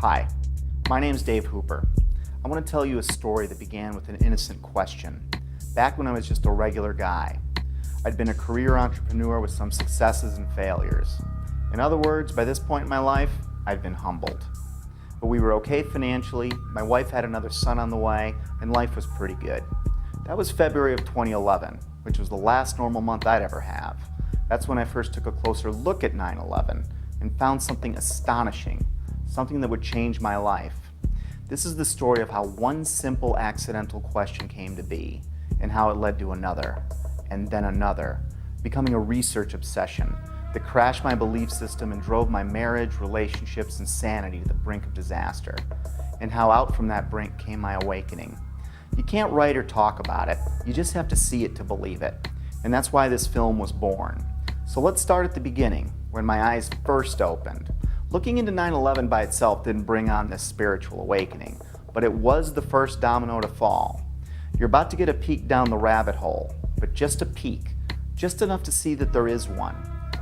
Hi, my name's Dave Hooper. I want to tell you a story that began with an innocent question. Back when I was just a regular guy, I'd been a career entrepreneur with some successes and failures. In other words, by this point in my life, I'd been humbled. But we were okay financially, my wife had another son on the way, and life was pretty good. That was February of 2011, which was the last normal month I'd ever have. That's when I first took a closer look at 9/11 and found something astonishing, something that would change my life. This is the story of how one simple accidental question came to be, and how it led to another, and then another, becoming a research obsession that crashed my belief system and drove my marriage, relationships, and sanity to the brink of disaster, and how out from that brink came my awakening. You can't write or talk about it, you just have to see it to believe it, and that's why this film was born. So let's start at the beginning, when my eyes first opened. Looking into 9/11 by itself didn't bring on this spiritual awakening, but it was the first domino to fall. You're about to get a peek down the rabbit hole, but just a peek, just enough to see that there is one.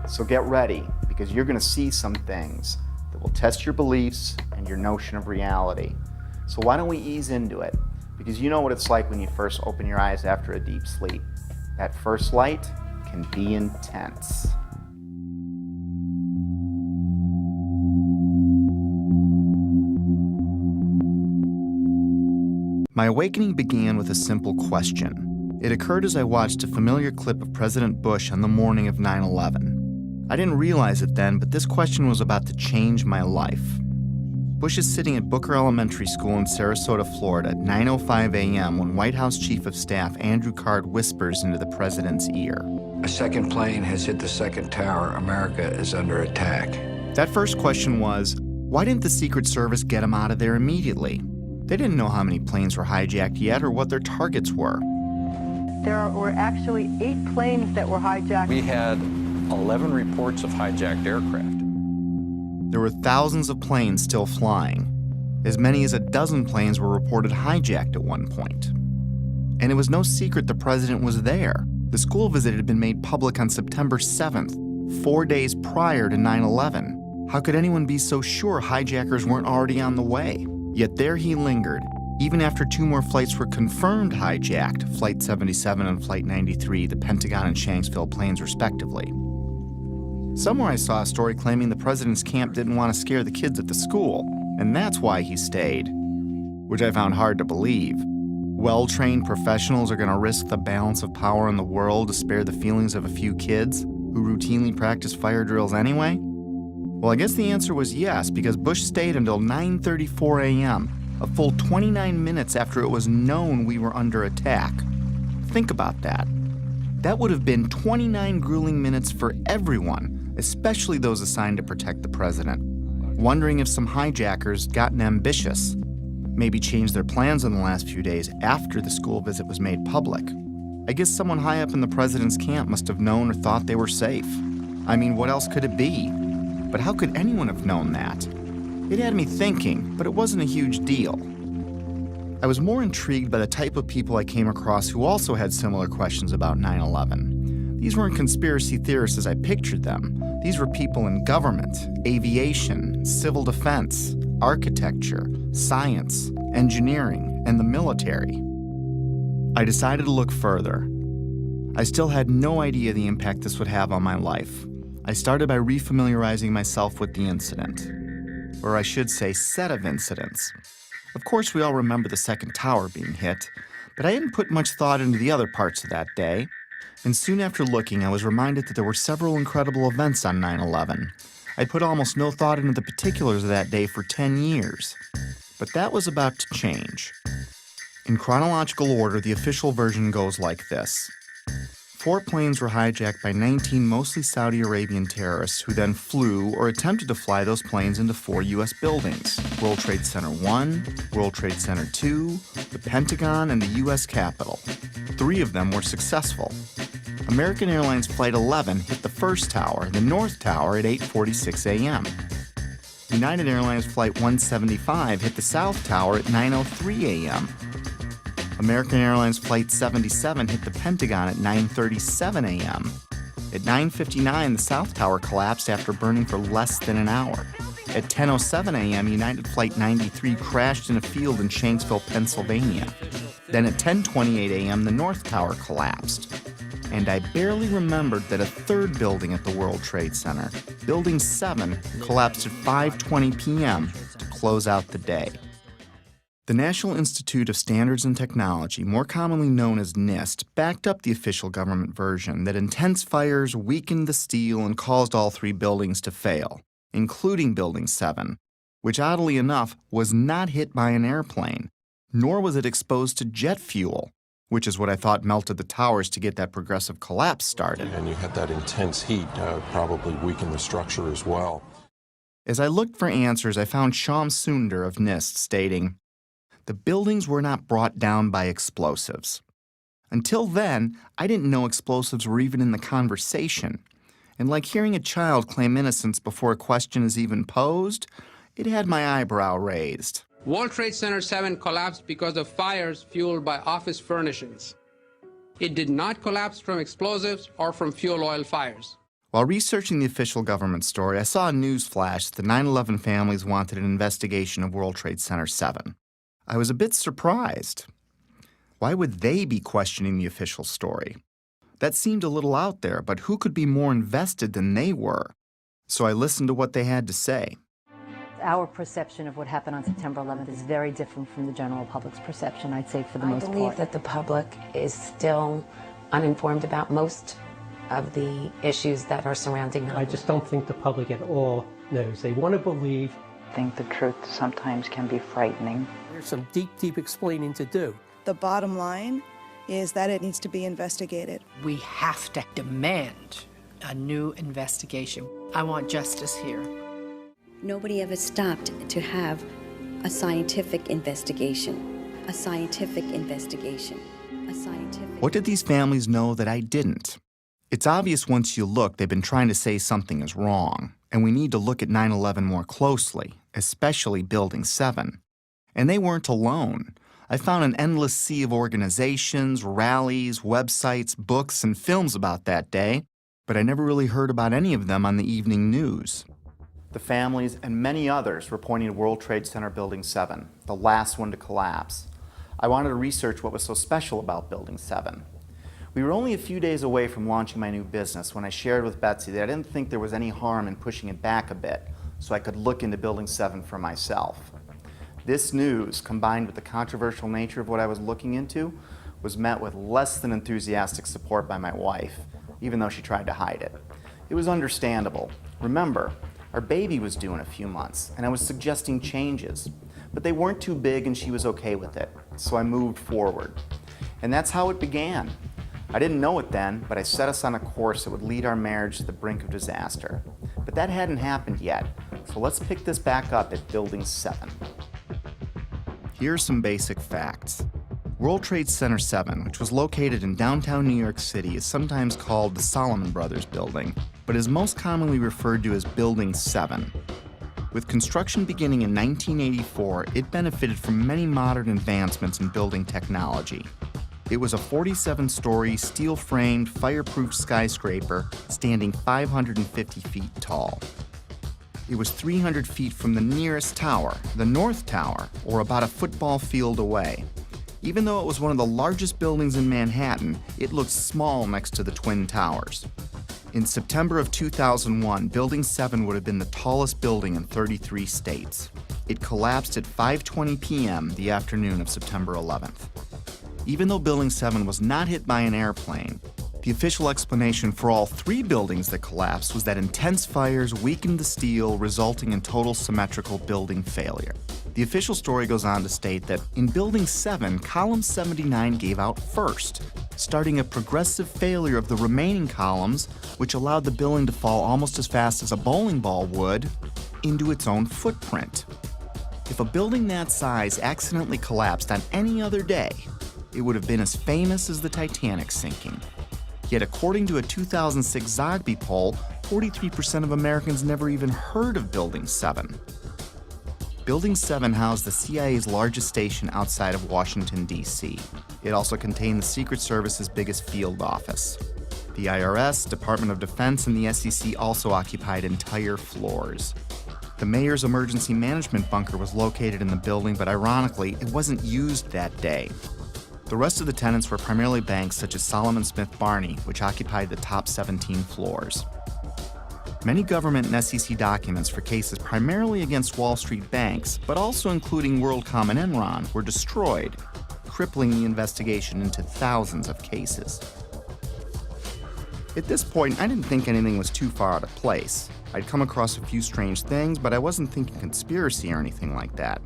So get ready, because you're going to see some things that will test your beliefs and your notion of reality. So why don't we ease into it? Because you know what it's like when you first open your eyes after a deep sleep. That first light can be intense. My awakening began with a simple question. It occurred as I watched a familiar clip of President Bush on the morning of 9/11. I didn't realize it then, but this question was about to change my life. Bush is sitting at Booker Elementary School in Sarasota, Florida at 9:05 a.m. when White House Chief of Staff Andrew Card whispers into the president's ear. A second plane has hit the second tower. America is under attack. That first question was, why didn't the Secret Service get him out of there immediately? They didn't know how many planes were hijacked yet or what their targets were. There were actually 8 planes that were hijacked. We had 11 reports of hijacked aircraft. There were thousands of planes still flying. As many as a dozen planes were reported hijacked at one point. And it was no secret the president was there. The school visit had been made public on September 7th, 4 days prior to 9/11. How could anyone be so sure hijackers weren't already on the way? Yet there he lingered, even after 2 more flights were confirmed hijacked, Flight 77 and Flight 93, the Pentagon and Shanksville planes respectively. Somewhere I saw a story claiming the president's camp didn't want to scare the kids at the school, and that's why he stayed, which I found hard to believe. Well-trained professionals are going to risk the balance of power in the world to spare the feelings of a few kids who routinely practice fire drills anyway? Well, I guess the answer was yes, because Bush stayed until 9:34 a.m., a full 29 minutes after it was known we were under attack. Think about that. That would have been 29 grueling minutes for everyone, especially those assigned to protect the president, wondering if some hijackers gotten ambitious, maybe changed their plans in the last few days after the school visit was made public. I guess someone high up in the president's camp must have known or thought they were safe. I mean, what else could it be? But how could anyone have known that? It had me thinking, but it wasn't a huge deal. I was more intrigued by the type of people I came across who also had similar questions about 9/11. These weren't conspiracy theorists as I pictured them. These were people in government, aviation, civil defense, architecture, science, engineering, and the military. I decided to look further. I still had no idea the impact this would have on my life. I started by refamiliarizing myself with the incident, or I should say set of incidents. Of course, we all remember the second tower being hit, but I didn't put much thought into the other parts of that day. And soon after looking, I was reminded that there were several incredible events on 9/11. I'd put almost no thought into the particulars of that day for 10 years. But that was about to change. In chronological order, the official version goes like this. 4 planes were hijacked by 19 mostly Saudi Arabian terrorists who then flew or attempted to fly those planes into 4 U.S. buildings: World Trade Center 1, World Trade Center 2, the Pentagon, and the U.S. Capitol. 3 of them were successful. American Airlines Flight 11 hit the first tower, the North Tower, at 8:46 a.m. United Airlines Flight 175 hit the South Tower at 9:03 a.m. American Airlines Flight 77 hit the Pentagon at 9:37 a.m. At 9:59, the South Tower collapsed after burning for less than an hour. At 10:07 a.m., United Flight 93 crashed in a field in Shanksville, Pennsylvania. Then at 10:28 a.m., the North Tower collapsed. And I barely remembered that a third building at the World Trade Center, Building 7, collapsed at 5:20 p.m. to close out the day. The National Institute of Standards and Technology, more commonly known as NIST, backed up the official government version that intense fires weakened the steel and caused all three buildings to fail, including Building 7, which oddly enough was not hit by an airplane, nor was it exposed to jet fuel, which is what I thought melted the towers to get that progressive collapse started. And you had that intense heat probably weakened the structure as well. As I looked for answers, I found Shyam Sundar of NIST stating, "The buildings were not brought down by explosives." Until then, I didn't know explosives were even in the conversation. And like hearing a child claim innocence before a question is even posed, it had my eyebrow raised. World Trade Center 7 collapsed because of fires fueled by office furnishings. It did not collapse from explosives or from fuel oil fires. While researching the official government story, I saw a news flash that the 9/11 families wanted an investigation of World Trade Center 7. I was a bit surprised. Why would they be questioning the official story? That seemed a little out there, but who could be more invested than they were? So I listened to what they had to say. Our perception of what happened on September 11th is very different from the general public's perception, I'd say, for the most part. I believe that the public is still uninformed about most of the issues that are surrounding them. I just don't think the public at all knows. They want to believe. I think the truth sometimes can be frightening. There's some deep explaining to do. The bottom line is that it needs to be investigated. We have to demand a new investigation. I want justice here. Nobody ever stopped to have a scientific investigation. A scientific investigation. A scientific... What did these families know that I didn't? It's obvious once you look, they've been trying to say something is wrong, and we need to look at 9/11 more closely, especially Building 7. And they weren't alone. I found an endless sea of organizations, rallies, websites, books, and films about that day, but I never really heard about any of them on the evening news. The families and many others were pointing to World Trade Center Building 7, the last one to collapse. I wanted to research what was so special about Building 7. We were only a few days away from launching my new business when I shared with Betsy that I didn't think there was any harm in pushing it back a bit so I could look into Building 7 for myself. This news, combined with the controversial nature of what I was looking into, was met with less than enthusiastic support by my wife, even though she tried to hide it. It was understandable. Remember, our baby was due in a few months, and I was suggesting changes, but they weren't too big and she was okay with it, so I moved forward. And that's how it began. I didn't know it then, but I set us on a course that would lead our marriage to the brink of disaster. But that hadn't happened yet, so let's pick this back up at Building 7. Here are some basic facts. World Trade Center 7, which was located in downtown New York City, is sometimes called the Salomon Brothers Building, but is most commonly referred to as Building 7. With construction beginning in 1984, it benefited from many modern advancements in building technology. It was a 47-story, steel-framed, fireproof skyscraper standing 550 feet tall. It was 300 feet from the nearest tower, the North Tower, or about a football field away. Even though it was one of the largest buildings in Manhattan, it looked small next to the Twin Towers. In September of 2001, Building 7 would have been the tallest building in 33 states. It collapsed at 5:20 p.m. the afternoon of September 11th. Even though Building 7 was not hit by an airplane, the official explanation for all three buildings that collapsed was that intense fires weakened the steel, resulting in total symmetrical building failure. The official story goes on to state that in Building 7, column 79 gave out first, starting a progressive failure of the remaining columns, which allowed the building to fall almost as fast as a bowling ball would into its own footprint. If a building that size accidentally collapsed on any other day, it would have been as famous as the Titanic sinking. Yet according to a 2006 Zogby poll, 43% of Americans never even heard of Building 7. Building 7 housed the CIA's largest station outside of Washington, D.C. It also contained the Secret Service's biggest field office. The IRS, Department of Defense, and the SEC also occupied entire floors. The mayor's emergency management bunker was located in the building, but ironically, it wasn't used that day. The rest of the tenants were primarily banks such as Solomon Smith Barney, which occupied the top 17 floors. Many government and SEC documents for cases primarily against Wall Street banks, but also including WorldCom and Enron, were destroyed, crippling the investigation into thousands of cases. At this point, I didn't think anything was too far out of place. I'd come across a few strange things, but I wasn't thinking conspiracy or anything like that.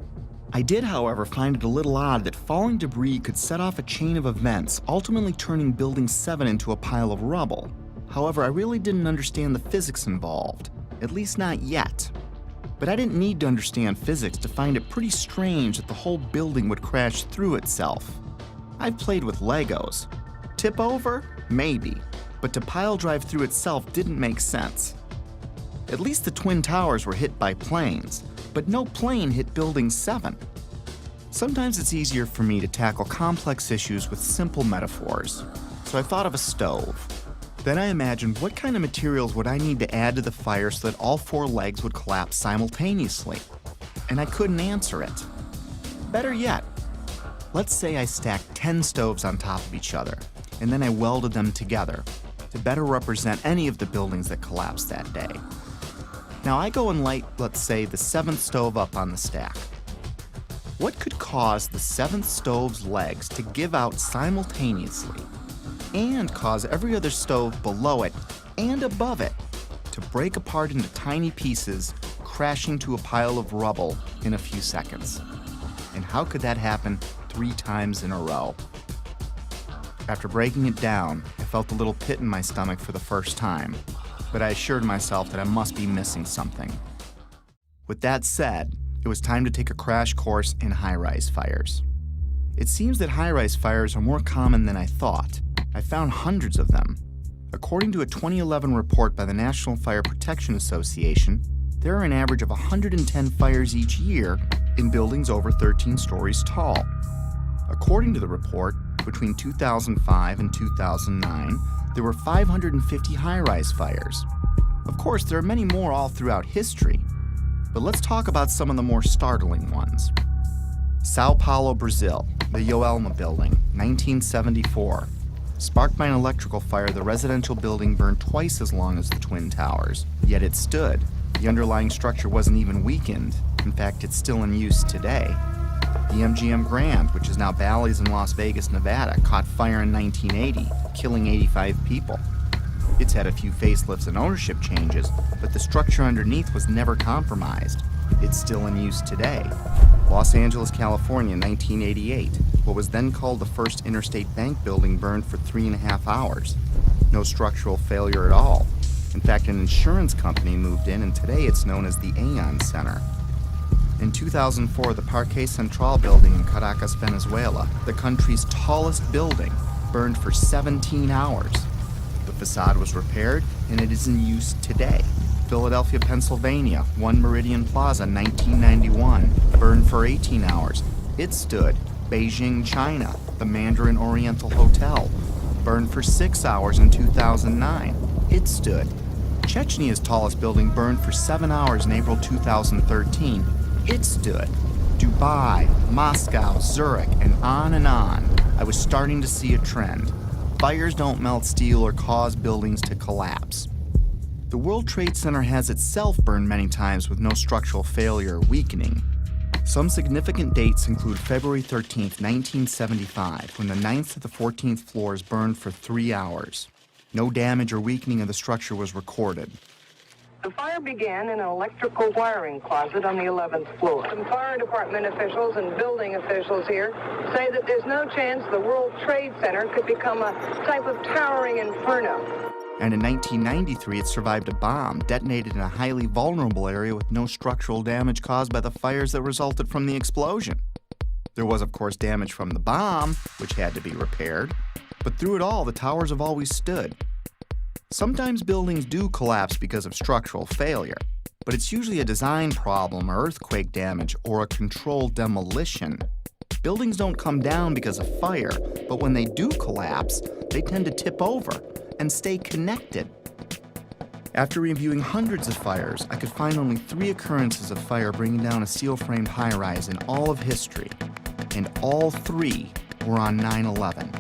I did, however, find it a little odd that falling debris could set off a chain of events, ultimately turning Building 7 into a pile of rubble. However, I really didn't understand the physics involved, at least not yet. But I didn't need to understand physics to find it pretty strange that the whole building would crash through itself. I've played with Legos. Tip over? Maybe. But to pile drive through itself didn't make sense. At least the Twin Towers were hit by planes, but no plane hit Building 7. Sometimes it's easier for me to tackle complex issues with simple metaphors, so I thought of a stove. Then I imagined what kind of materials would I need to add to the fire so that all 4 legs would collapse simultaneously, and I couldn't answer it. Better yet, let's say I stacked 10 stoves on top of each other, and then I welded them together to better represent any of the buildings that collapsed that day. Now I go and light, let's say, the 7th stove up on the stack. What could cause the 7th stove's legs to give out simultaneously and cause every other stove below it and above it to break apart into tiny pieces, crashing to a pile of rubble in a few seconds? And how could that happen 3 times in a row? After breaking it down, I felt a little pit in my stomach for the first time, but I assured myself that I must be missing something. With that said, it was time to take a crash course in high-rise fires. It seems that high-rise fires are more common than I thought. I found hundreds of them. According to a 2011 report by the National Fire Protection Association, there are an average of 110 fires each year in buildings over 13 stories tall. According to the report, between 2005 and 2009, there were 550 high-rise fires. Of course, there are many more all throughout history, but let's talk about some of the more startling ones. Sao Paulo, Brazil, the Joelma building, 1974. Sparked by an electrical fire, the residential building burned twice as long as the Twin Towers, yet it stood. The underlying structure wasn't even weakened. In fact, it's still in use today. The MGM Grand, which is now Bally's in Las Vegas, Nevada, caught fire in 1980, killing 85 people. It's had a few facelifts and ownership changes, but the structure underneath was never compromised. It's still in use today. Los Angeles, California, 1988. What was then called the First Interstate Bank building burned for 3.5 hours. No structural failure at all. In fact, an insurance company moved in, and today it's known as the Aon Center. In 2004, the Parque Central building in Caracas, Venezuela, the country's tallest building, burned for 17 hours. The facade was repaired, and it is in use today. Philadelphia, Pennsylvania, One Meridian Plaza, 1991, burned for 18 hours. It stood. Beijing, China, the Mandarin Oriental Hotel, burned for 6 hours in 2009. It stood. Chechny's tallest building burned for 7 hours in April 2013. It stood. Dubai, Moscow, Zurich, and on and on. I was starting to see a trend. Fires don't melt steel or cause buildings to collapse. The World Trade Center has itself burned many times with no structural failure or weakening. Some significant dates include February 13, 1975, when the 9th to the 14th floors burned for 3 hours. No damage or weakening of the structure was recorded. The fire began in an electrical wiring closet on the 11th floor. Some fire department officials and building officials here say that there's no chance the World Trade Center could become a type of towering inferno. And in 1993, it survived a bomb detonated in a highly vulnerable area with no structural damage caused by the fires that resulted from the explosion. There was, of course, damage from the bomb, which had to be repaired, but through it all, the towers have always stood. Sometimes buildings do collapse because of structural failure, but it's usually a design problem or earthquake damage or a controlled demolition. Buildings don't come down because of fire, but when they do collapse, they tend to tip over and stay connected. After reviewing hundreds of fires, I could find only 3 occurrences of fire bringing down a steel-framed high-rise in all of history, and all 3 were on 9/11.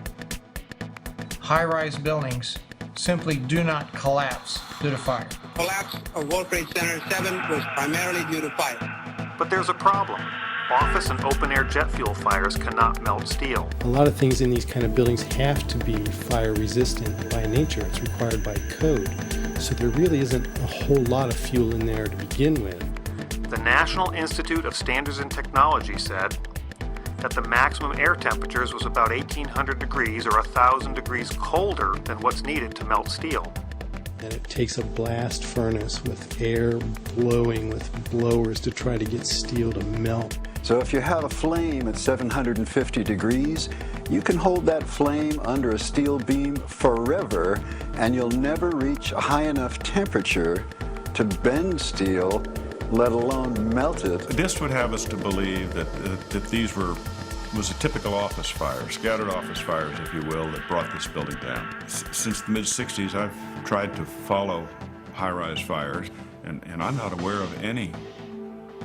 High-rise buildings simply do not collapse due to fire. Collapse of World Trade Center 7 was primarily due to fire. But there's a problem. Office and open-air jet fuel fires cannot melt steel. A lot of things in these kind of buildings have to be fire resistant by nature. It's required by code. So there really isn't a whole lot of fuel in there to begin with. The National Institute of Standards and Technology said that the maximum air temperatures was about 1,800 degrees or 1,000 degrees colder than what's needed to melt steel. And it takes a blast furnace with air blowing with blowers to try to get steel to melt. So if you have a flame at 750 degrees, you can hold that flame under a steel beam forever, and you'll never reach a high enough temperature to bend steel, let alone melt it. This would have us to believe that these was a typical office fire, scattered office fires, if you will, that brought this building down. Since the mid-60s, I've tried to follow high-rise fires, and I'm not aware of any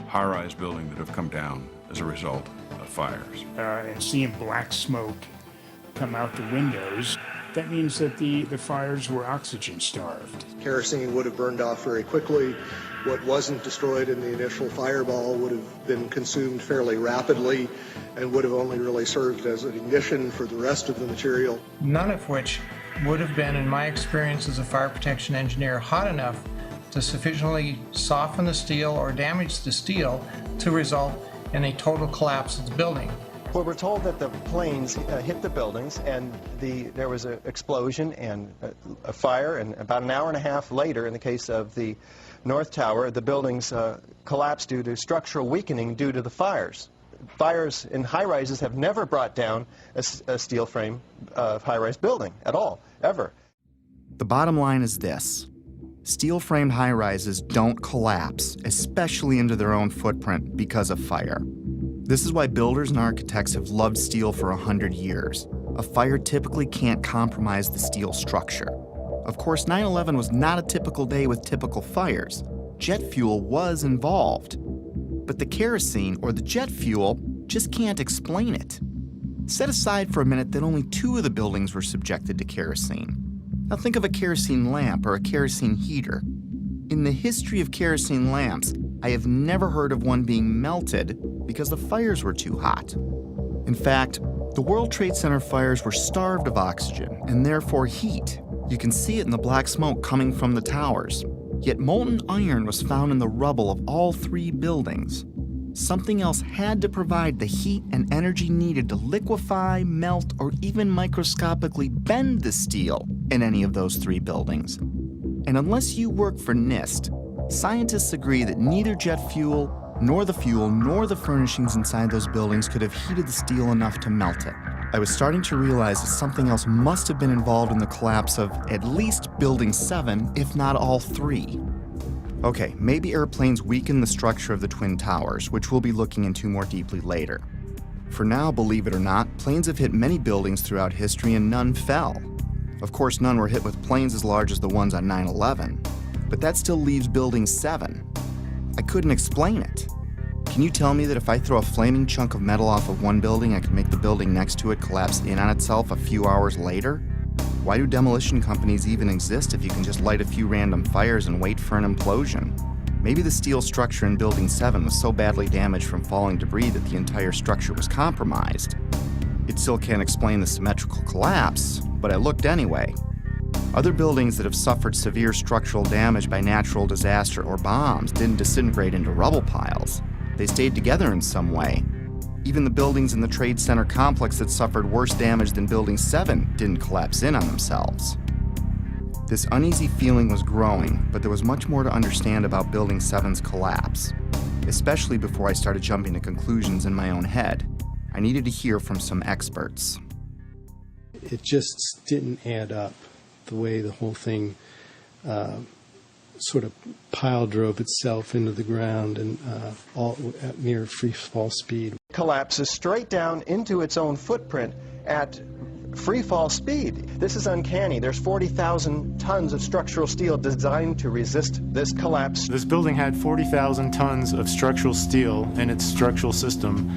high-rise building that have come down as a result of fires. And seeing black smoke come out the windows, that means that the fires were oxygen starved. Kerosene would have burned off very quickly. What wasn't destroyed in the initial fireball would have been consumed fairly rapidly and would have only really served as an ignition for the rest of the material. None of which would have been, in my experience as a fire protection engineer, hot enough to sufficiently soften the steel or damage the steel to result in a total collapse of the building. Well, we're told that the planes hit the buildings and there was an explosion and a fire, and about an hour and a half later, in the case of the North Tower, the buildings collapsed due to structural weakening due to the fires. Fires in high-rises have never brought down a steel frame high-rise building at all, ever. The bottom line is this. Steel-framed high-rises don't collapse, especially into their own footprint, because of fire. This is why builders and architects have loved steel for 100 years. A fire typically can't compromise the steel structure. Of course, 9/11 was not a typical day with typical fires. Jet fuel was involved. But the kerosene or the jet fuel just can't explain it. Set aside for a minute that only 2 of the buildings were subjected to kerosene. Now think of a kerosene lamp or a kerosene heater. In the history of kerosene lamps, I have never heard of one being melted because the fires were too hot. In fact, the World Trade Center fires were starved of oxygen and therefore heat. You can see it in the black smoke coming from the towers. Yet molten iron was found in the rubble of all 3 buildings. Something else had to provide the heat and energy needed to liquefy, melt, or even microscopically bend the steel in any of those 3 buildings. And unless you work for NIST, scientists agree that neither jet fuel, nor the furnishings inside those buildings could have heated the steel enough to melt it. I was starting to realize that something else must have been involved in the collapse of at least Building 7, if not all 3. Okay, maybe airplanes weakened the structure of the Twin Towers, which we'll be looking into more deeply later. For now, believe it or not, planes have hit many buildings throughout history and none fell. Of course, none were hit with planes as large as the ones on 9/11, but that still leaves Building 7. I couldn't explain it. Can you tell me that if I throw a flaming chunk of metal off of one building, I can make the building next to it collapse in on itself a few hours later? Why do demolition companies even exist if you can just light a few random fires and wait for an implosion? Maybe the steel structure in Building 7 was so badly damaged from falling debris that the entire structure was compromised. It still can't explain the symmetrical collapse, but I looked anyway. Other buildings that have suffered severe structural damage by natural disaster or bombs didn't disintegrate into rubble piles. They stayed together in some way. Even the buildings in the Trade Center complex that suffered worse damage than Building 7 didn't collapse in on themselves. This uneasy feeling was growing, but there was much more to understand about Building 7's collapse, especially before I started jumping to conclusions in my own head. I needed to hear from some experts. It just didn't add up, the way the whole thing sort of pile drove itself into the ground and all at near free fall speed. Collapses straight down into its own footprint at free fall speed. This is uncanny. There's 40,000 tons of structural steel designed to resist this collapse. This building had 40,000 tons of structural steel in its structural system,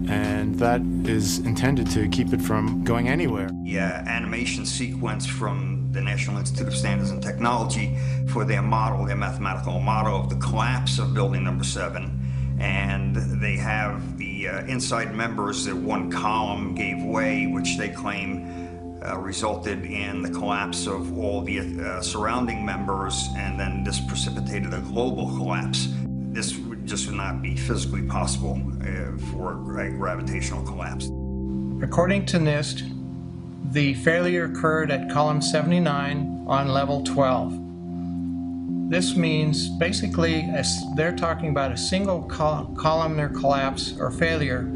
and that is intended to keep it from going anywhere. The animation sequence from the National Institute of Standards and Technology for their model, their mathematical model of the collapse of building number 7. And they have the inside members that one column gave way, which they claim resulted in the collapse of all the surrounding members, and then this precipitated a global collapse. This would just not be physically possible for a gravitational collapse. According to NIST, the failure occurred at column 79 on level 12. This means basically they're talking about a single columnar collapse or failure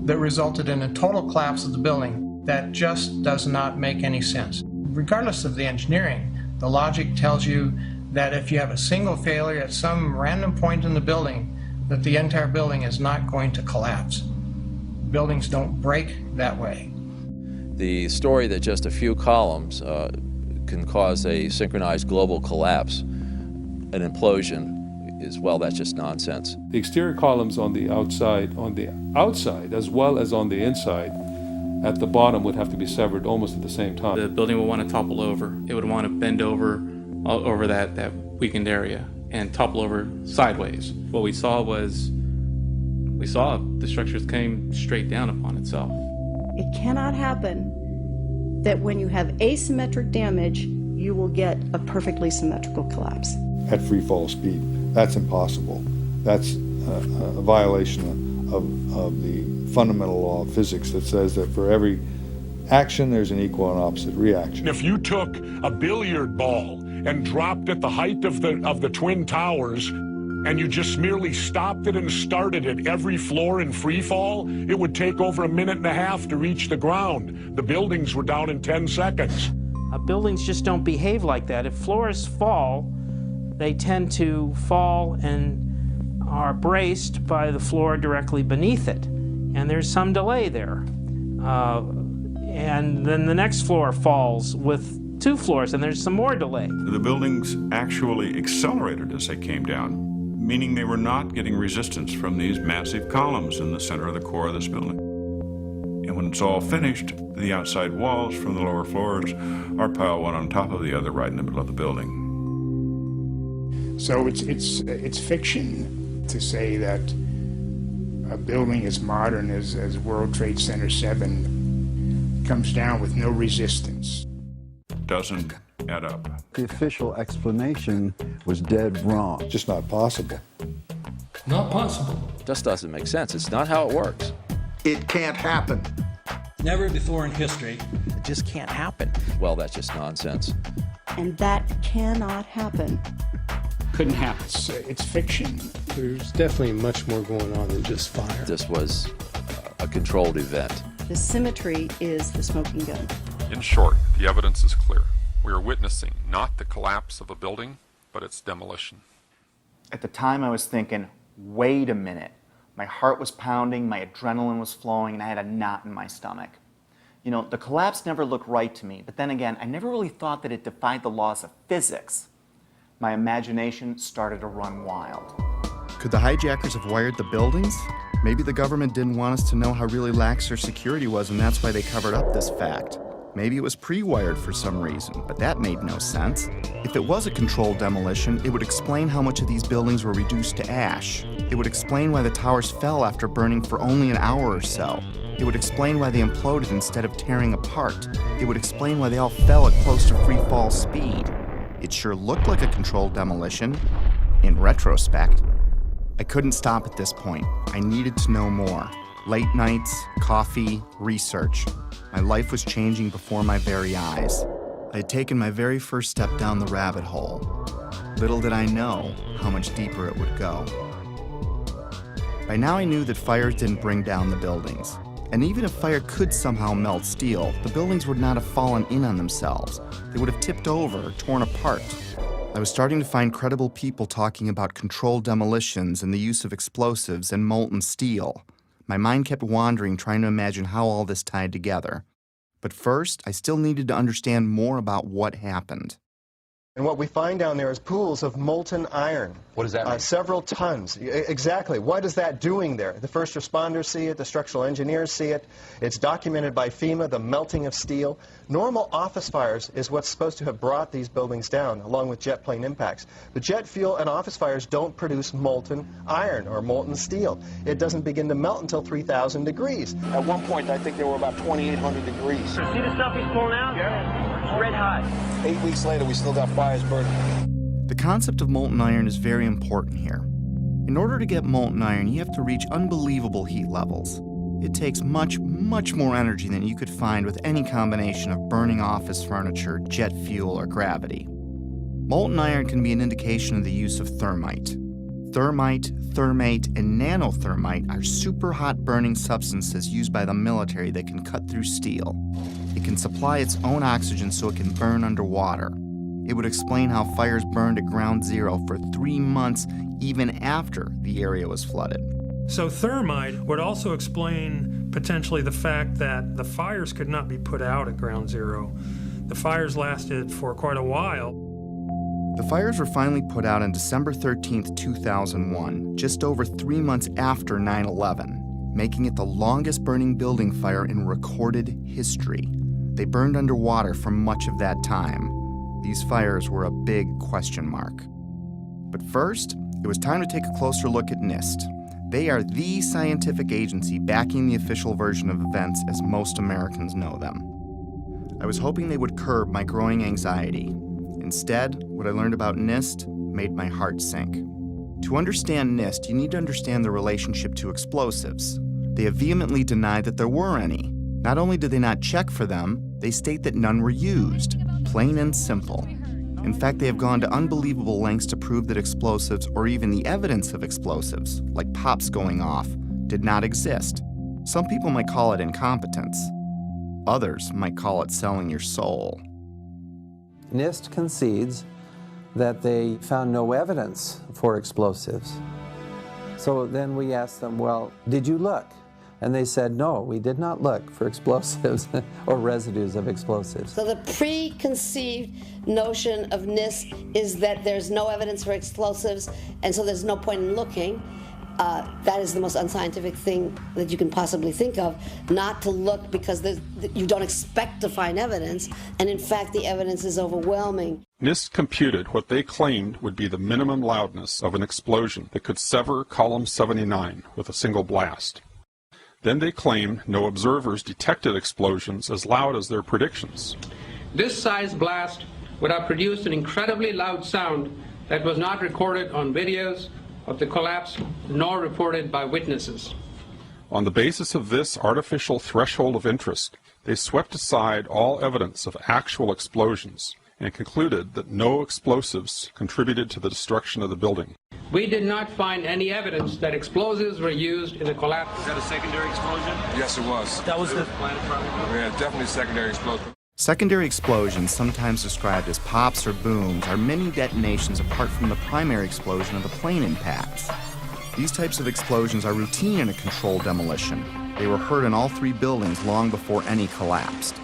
that resulted in a total collapse of the building. That just does not make any sense. Regardless of the engineering, the logic tells you that if you have a single failure at some random point in the building, that the entire building is not going to collapse. Buildings don't break that way. The story that just a few columns can cause a synchronized global collapse, an implosion, is, well, that's just nonsense. The exterior columns on the outside as well as on the inside at the bottom would have to be severed almost at the same time. The building would want to topple over. It would want to bend over that weakened area and topple over sideways. What we saw the structures came straight down upon itself. It cannot happen that when you have asymmetric damage, you will get a perfectly symmetrical collapse. At free fall speed. That's impossible. That's a violation of the fundamental law of physics that says that for every action there's an equal and opposite reaction. If you took a billiard ball and dropped at the height of the Twin Towers and you just merely stopped it and started at every floor in free fall, it would take over a minute and a half to reach the ground. The buildings were down in 10 seconds. Buildings just don't behave like that. If floors fall, they tend to fall and are braced by the floor directly beneath it. And there's some delay there. And then the next floor falls with 2 floors, and there's some more delay. The buildings actually accelerated as they came down, meaning they were not getting resistance from these massive columns in the center of the core of this building. And when it's all finished, the outside walls from the lower floors are piled one on top of the other right in the middle of the building. So it's fiction to say that a building as modern as World Trade Center 7 comes down with no resistance. Doesn't add up. The official explanation was dead wrong. Just not possible. Not possible. Just doesn't make sense. It's not how it works. It can't happen. Never before in history. It just can't happen. Well, that's just nonsense. And that cannot happen. Couldn't happen. It's fiction. There's definitely much more going on than just fire. This was a controlled event. The symmetry is the smoking gun. In short, the evidence is clear. We are witnessing not the collapse of a building, but its demolition. At the time, I was thinking, wait a minute. My heart was pounding, my adrenaline was flowing, and I had a knot in my stomach. You know, the collapse never looked right to me, but then again, I never really thought that it defied the laws of physics. My imagination started to run wild. Could the hijackers have wired the buildings? Maybe the government didn't want us to know how really lax their security was, and that's why they covered up this fact. Maybe it was pre-wired for some reason, but that made no sense. If it was a controlled demolition, it would explain how much of these buildings were reduced to ash. It would explain why the towers fell after burning for only an hour or so. It would explain why they imploded instead of tearing apart. It would explain why they all fell at close to free fall speed. It sure looked like a controlled demolition, in retrospect. I couldn't stop at this point. I needed to know more. Late nights, coffee, research. My life was changing before my very eyes. I had taken my very first step down the rabbit hole. Little did I know how much deeper it would go. By now I knew that fires didn't bring down the buildings. And even if fire could somehow melt steel, the buildings would not have fallen in on themselves. They would have tipped over or torn apart. I was starting to find credible people talking about controlled demolitions and the use of explosives and molten steel. My mind kept wandering, trying to imagine how all this tied together. But first, I still needed to understand more about what happened. And what we find down there is pools of molten iron. What does that mean? Several tons. Exactly. What is that doing there? The first responders see it. The structural engineers see it. It's documented by FEMA, the melting of steel. Normal office fires is what's supposed to have brought these buildings down, along with jet plane impacts. But jet fuel and office fires don't produce molten iron or molten steel. It doesn't begin to melt until 3,000 degrees. At one point, I think they were about 2,800 degrees. See the stuff he's pulling out? Yeah. It's red hot. 8 weeks later, we still got fires burning. The concept of molten iron is very important here. In order to get molten iron, you have to reach unbelievable heat levels. It takes much, much more energy than you could find with any combination of burning office furniture, jet fuel, or gravity. Molten iron can be an indication of the use of thermite. Thermite, thermate, and nanothermite are super hot burning substances used by the military that can cut through steel. It can supply its own oxygen so it can burn underwater. It would explain how fires burned at ground zero for 3 months even after the area was flooded. So thermite would also explain potentially the fact that the fires could not be put out at ground zero. The fires lasted for quite a while. The fires were finally put out on December 13, 2001, just over 3 months after 9/11, making it the longest burning building fire in recorded history. They burned underwater for much of that time. These fires were a big question mark. But first, it was time to take a closer look at NIST. They are the scientific agency backing the official version of events as most Americans know them. I was hoping they would curb my growing anxiety. Instead, what I learned about NIST made my heart sink. To understand NIST, you need to understand the relationship to explosives. They have vehemently denied that there were any. Not only did they not check for them, they state that none were used. Plain and simple. In fact, they have gone to unbelievable lengths to prove that explosives, or even the evidence of explosives, like pops going off, did not exist. Some people might call it incompetence. Others might call it selling your soul. NIST concedes that they found no evidence for explosives. So then we asked them, well, did you look? And they said, no, we did not look for explosives or residues of explosives. So the preconceived notion of NIST is that there's no evidence for explosives, and so there's no point in looking. That is the most unscientific thing that you can possibly think of, not to look because you don't expect to find evidence, and in fact the evidence is overwhelming. NIST computed what they claimed would be the minimum loudness of an explosion that could sever column 79 with a single blast. Then they claimed no observers detected explosions as loud as their predictions. This size blast would have produced an incredibly loud sound that was not recorded on videos of the collapse nor reported by witnesses. On the basis of this artificial threshold of interest, they swept aside all evidence of actual explosions and concluded that no explosives contributed to the destruction of the building. We did not find any evidence that explosives were used in the collapse. Is that a secondary explosion? Yes, it was. That was the Yeah, definitely secondary explosion. Secondary explosions, sometimes described as pops or booms, are mini detonations apart from the primary explosion of the plane impacts. These types of explosions are routine in a controlled demolition. They were heard in all 3 buildings long before any collapsed.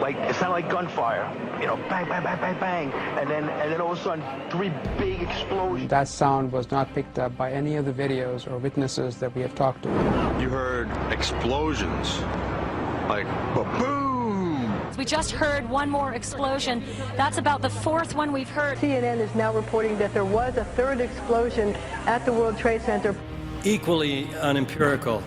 Like, it sounded like gunfire, bang, bang, bang, bang, bang, and then all of a sudden, 3 big explosions. That sound was not picked up by any of the videos or witnesses that we have talked to. You heard explosions, like boom. We just heard one more explosion. That's about the 4th one we've heard. CNN is now reporting that there was a 3rd explosion at the World Trade Center. Equally unempirical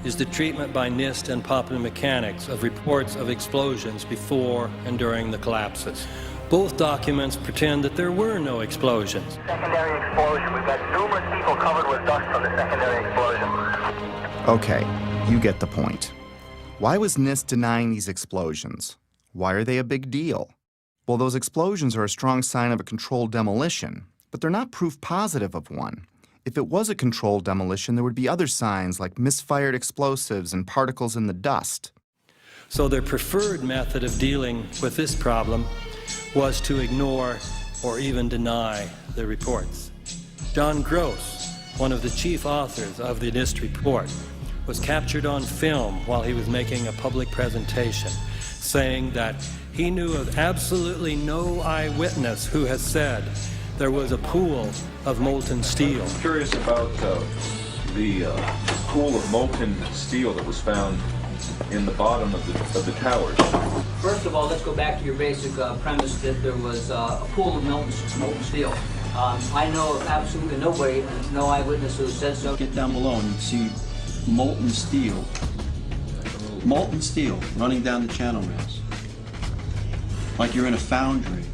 is the treatment by NIST and Popular Mechanics of reports of explosions before and during the collapses. Both documents pretend that there were no explosions. Secondary explosion. We've got numerous people covered with dust from the secondary explosion. Okay, you get the point. Why was NIST denying these explosions? Why are they a big deal? Well, those explosions are a strong sign of a controlled demolition, but they're not proof positive of one. If it was a controlled demolition, there would be other signs like misfired explosives and particles in the dust. So their preferred method of dealing with this problem was to ignore or even deny the reports. John Gross, one of the chief authors of the NIST report, was captured on film while he was making a public presentation, saying that he knew of absolutely no eyewitness who has said there was a pool of molten steel. I'm curious about the pool of molten steel that was found in the bottom of the towers. First of all, let's go back to your basic premise that there was a pool of molten steel. I know of absolutely nobody, no eyewitness who said so. Get down below and you see molten steel running down the channel rails. Like you're in a foundry.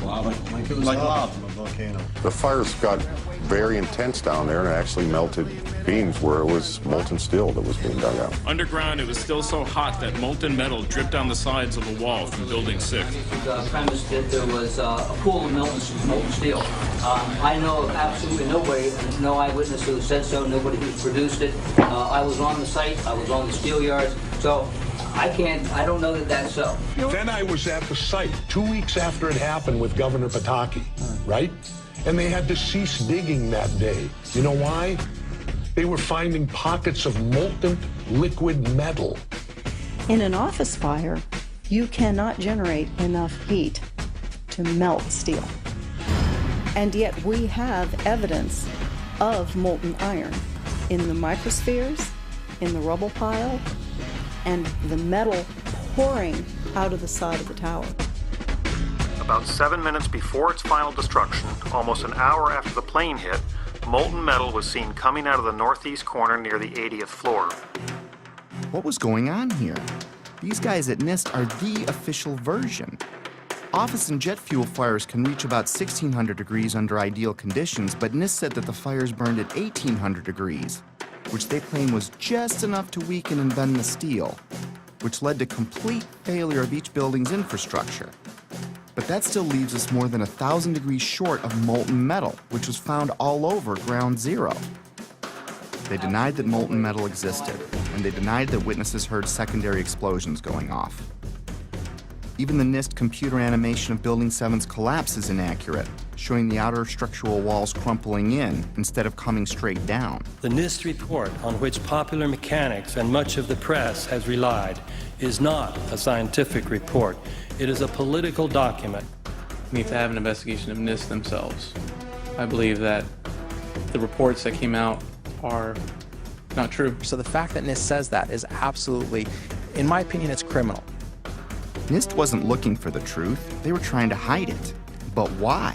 Like lava from a volcano. The fires got very intense down there and actually melted beams where it was molten steel that was being dug out. Underground, it was still so hot that molten metal dripped down the sides of the wall from Building 6. The premise that there was a pool of molten steel. I know of absolutely nobody, no eyewitness who said so, nobody who's produced it. I was on the site, I was on the steel yards, so I don't know that that's so. Then I was at the site 2 weeks after it happened with Governor Pataki, right? And they had to cease digging that day. You know why? They were finding pockets of molten liquid metal. In an office fire, you cannot generate enough heat to melt steel. And yet we have evidence of molten iron in the microspheres, in the rubble pile, and the metal pouring out of the side of the tower. About 7 minutes before its final destruction, almost an hour after the plane hit, molten metal was seen coming out of the northeast corner near the 80th floor. What was going on here? These guys at NIST are the official version. Office and jet fuel fires can reach about 1600 degrees under ideal conditions, but NIST said that the fires burned at 1800 degrees, which they claim was just enough to weaken and bend the steel, which led to complete failure of each building's infrastructure. But that still leaves us more than 1,000 degrees short of molten metal, which was found all over Ground Zero. They denied that molten metal existed, and they denied that witnesses heard secondary explosions going off. Even the NIST computer animation of Building 7's collapse is inaccurate, showing the outer structural walls crumpling in instead of coming straight down. The NIST report, on which popular mechanics and much of the press has relied, is not a scientific report. It is a political document. We need to have an investigation of NIST themselves. I believe that the reports that came out are not true. So the fact that NIST says that is absolutely, in my opinion, it's criminal. NIST wasn't looking for the truth. They were trying to hide it. But why?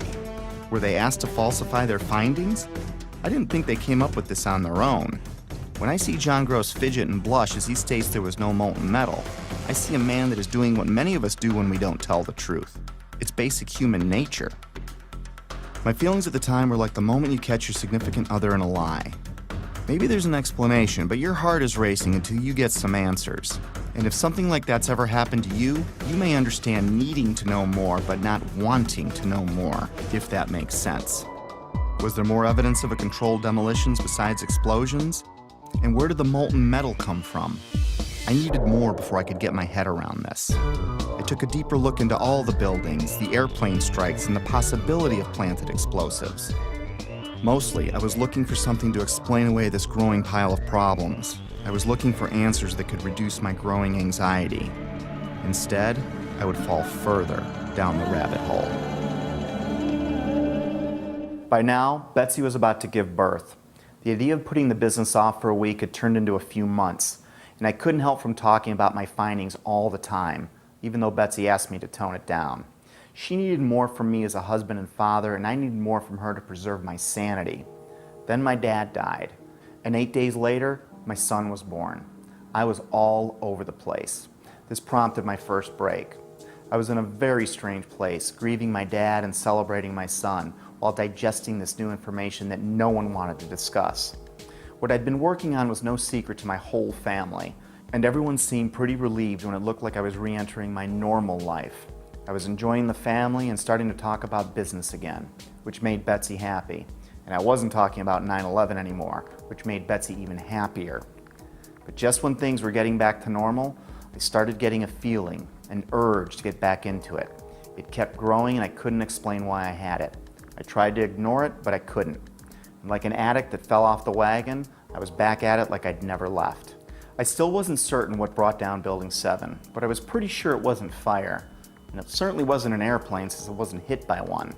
Were they asked to falsify their findings? I didn't think they came up with this on their own. When I see John Gross fidget and blush as he states there was no molten metal, I see a man that is doing what many of us do when we don't tell the truth. It's basic human nature. My feelings at the time were like the moment you catch your significant other in a lie. Maybe there's an explanation, but your heart is racing until you get some answers. And if something like that's ever happened to you, you may understand needing to know more, but not wanting to know more, if that makes sense. Was there more evidence of a controlled demolitions besides explosions? And where did the molten metal come from? I needed more before I could get my head around this. I took a deeper look into all the buildings, the airplane strikes, and the possibility of planted explosives. Mostly, I was looking for something to explain away this growing pile of problems. I was looking for answers that could reduce my growing anxiety. Instead, I would fall further down the rabbit hole. By now, Betsy was about to give birth. The idea of putting the business off for a week had turned into a few months, and I couldn't help from talking about my findings all the time, even though Betsy asked me to tone it down. She needed more from me as a husband and father, and I needed more from her to preserve my sanity. Then my dad died, and 8 days later, my son was born. I was all over the place. This prompted my first break. I was in a very strange place, grieving my dad and celebrating my son, while digesting this new information that no one wanted to discuss. What I'd been working on was no secret to my whole family, and everyone seemed pretty relieved when it looked like I was re-entering my normal life. I was enjoying the family and starting to talk about business again, which made Betsy happy. And I wasn't talking about 9/11 anymore, which made Betsy even happier. But just when things were getting back to normal, I started getting a feeling, an urge to get back into it. It kept growing and I couldn't explain why I had it. I tried to ignore it, but I couldn't. And like an addict that fell off the wagon, I was back at it like I'd never left. I still wasn't certain what brought down Building 7, but I was pretty sure it wasn't fire. And it certainly wasn't an airplane since it wasn't hit by one.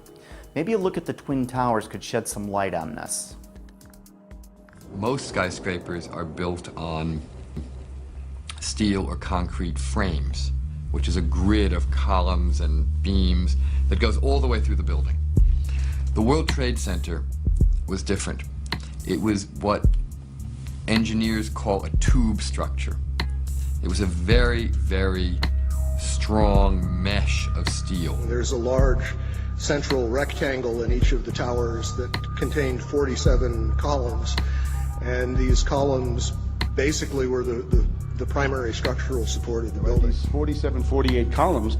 Maybe a look at the Twin Towers could shed some light on this. Most skyscrapers are built on steel or concrete frames, which is a grid of columns and beams that goes all the way through the building. The World Trade Center was different. It was what engineers call a tube structure. It was a very, very strong mesh of steel. There's a large central rectangle in each of the towers that contained 47 columns, and these columns basically were the primary structural support of the building. These 47, 48 columns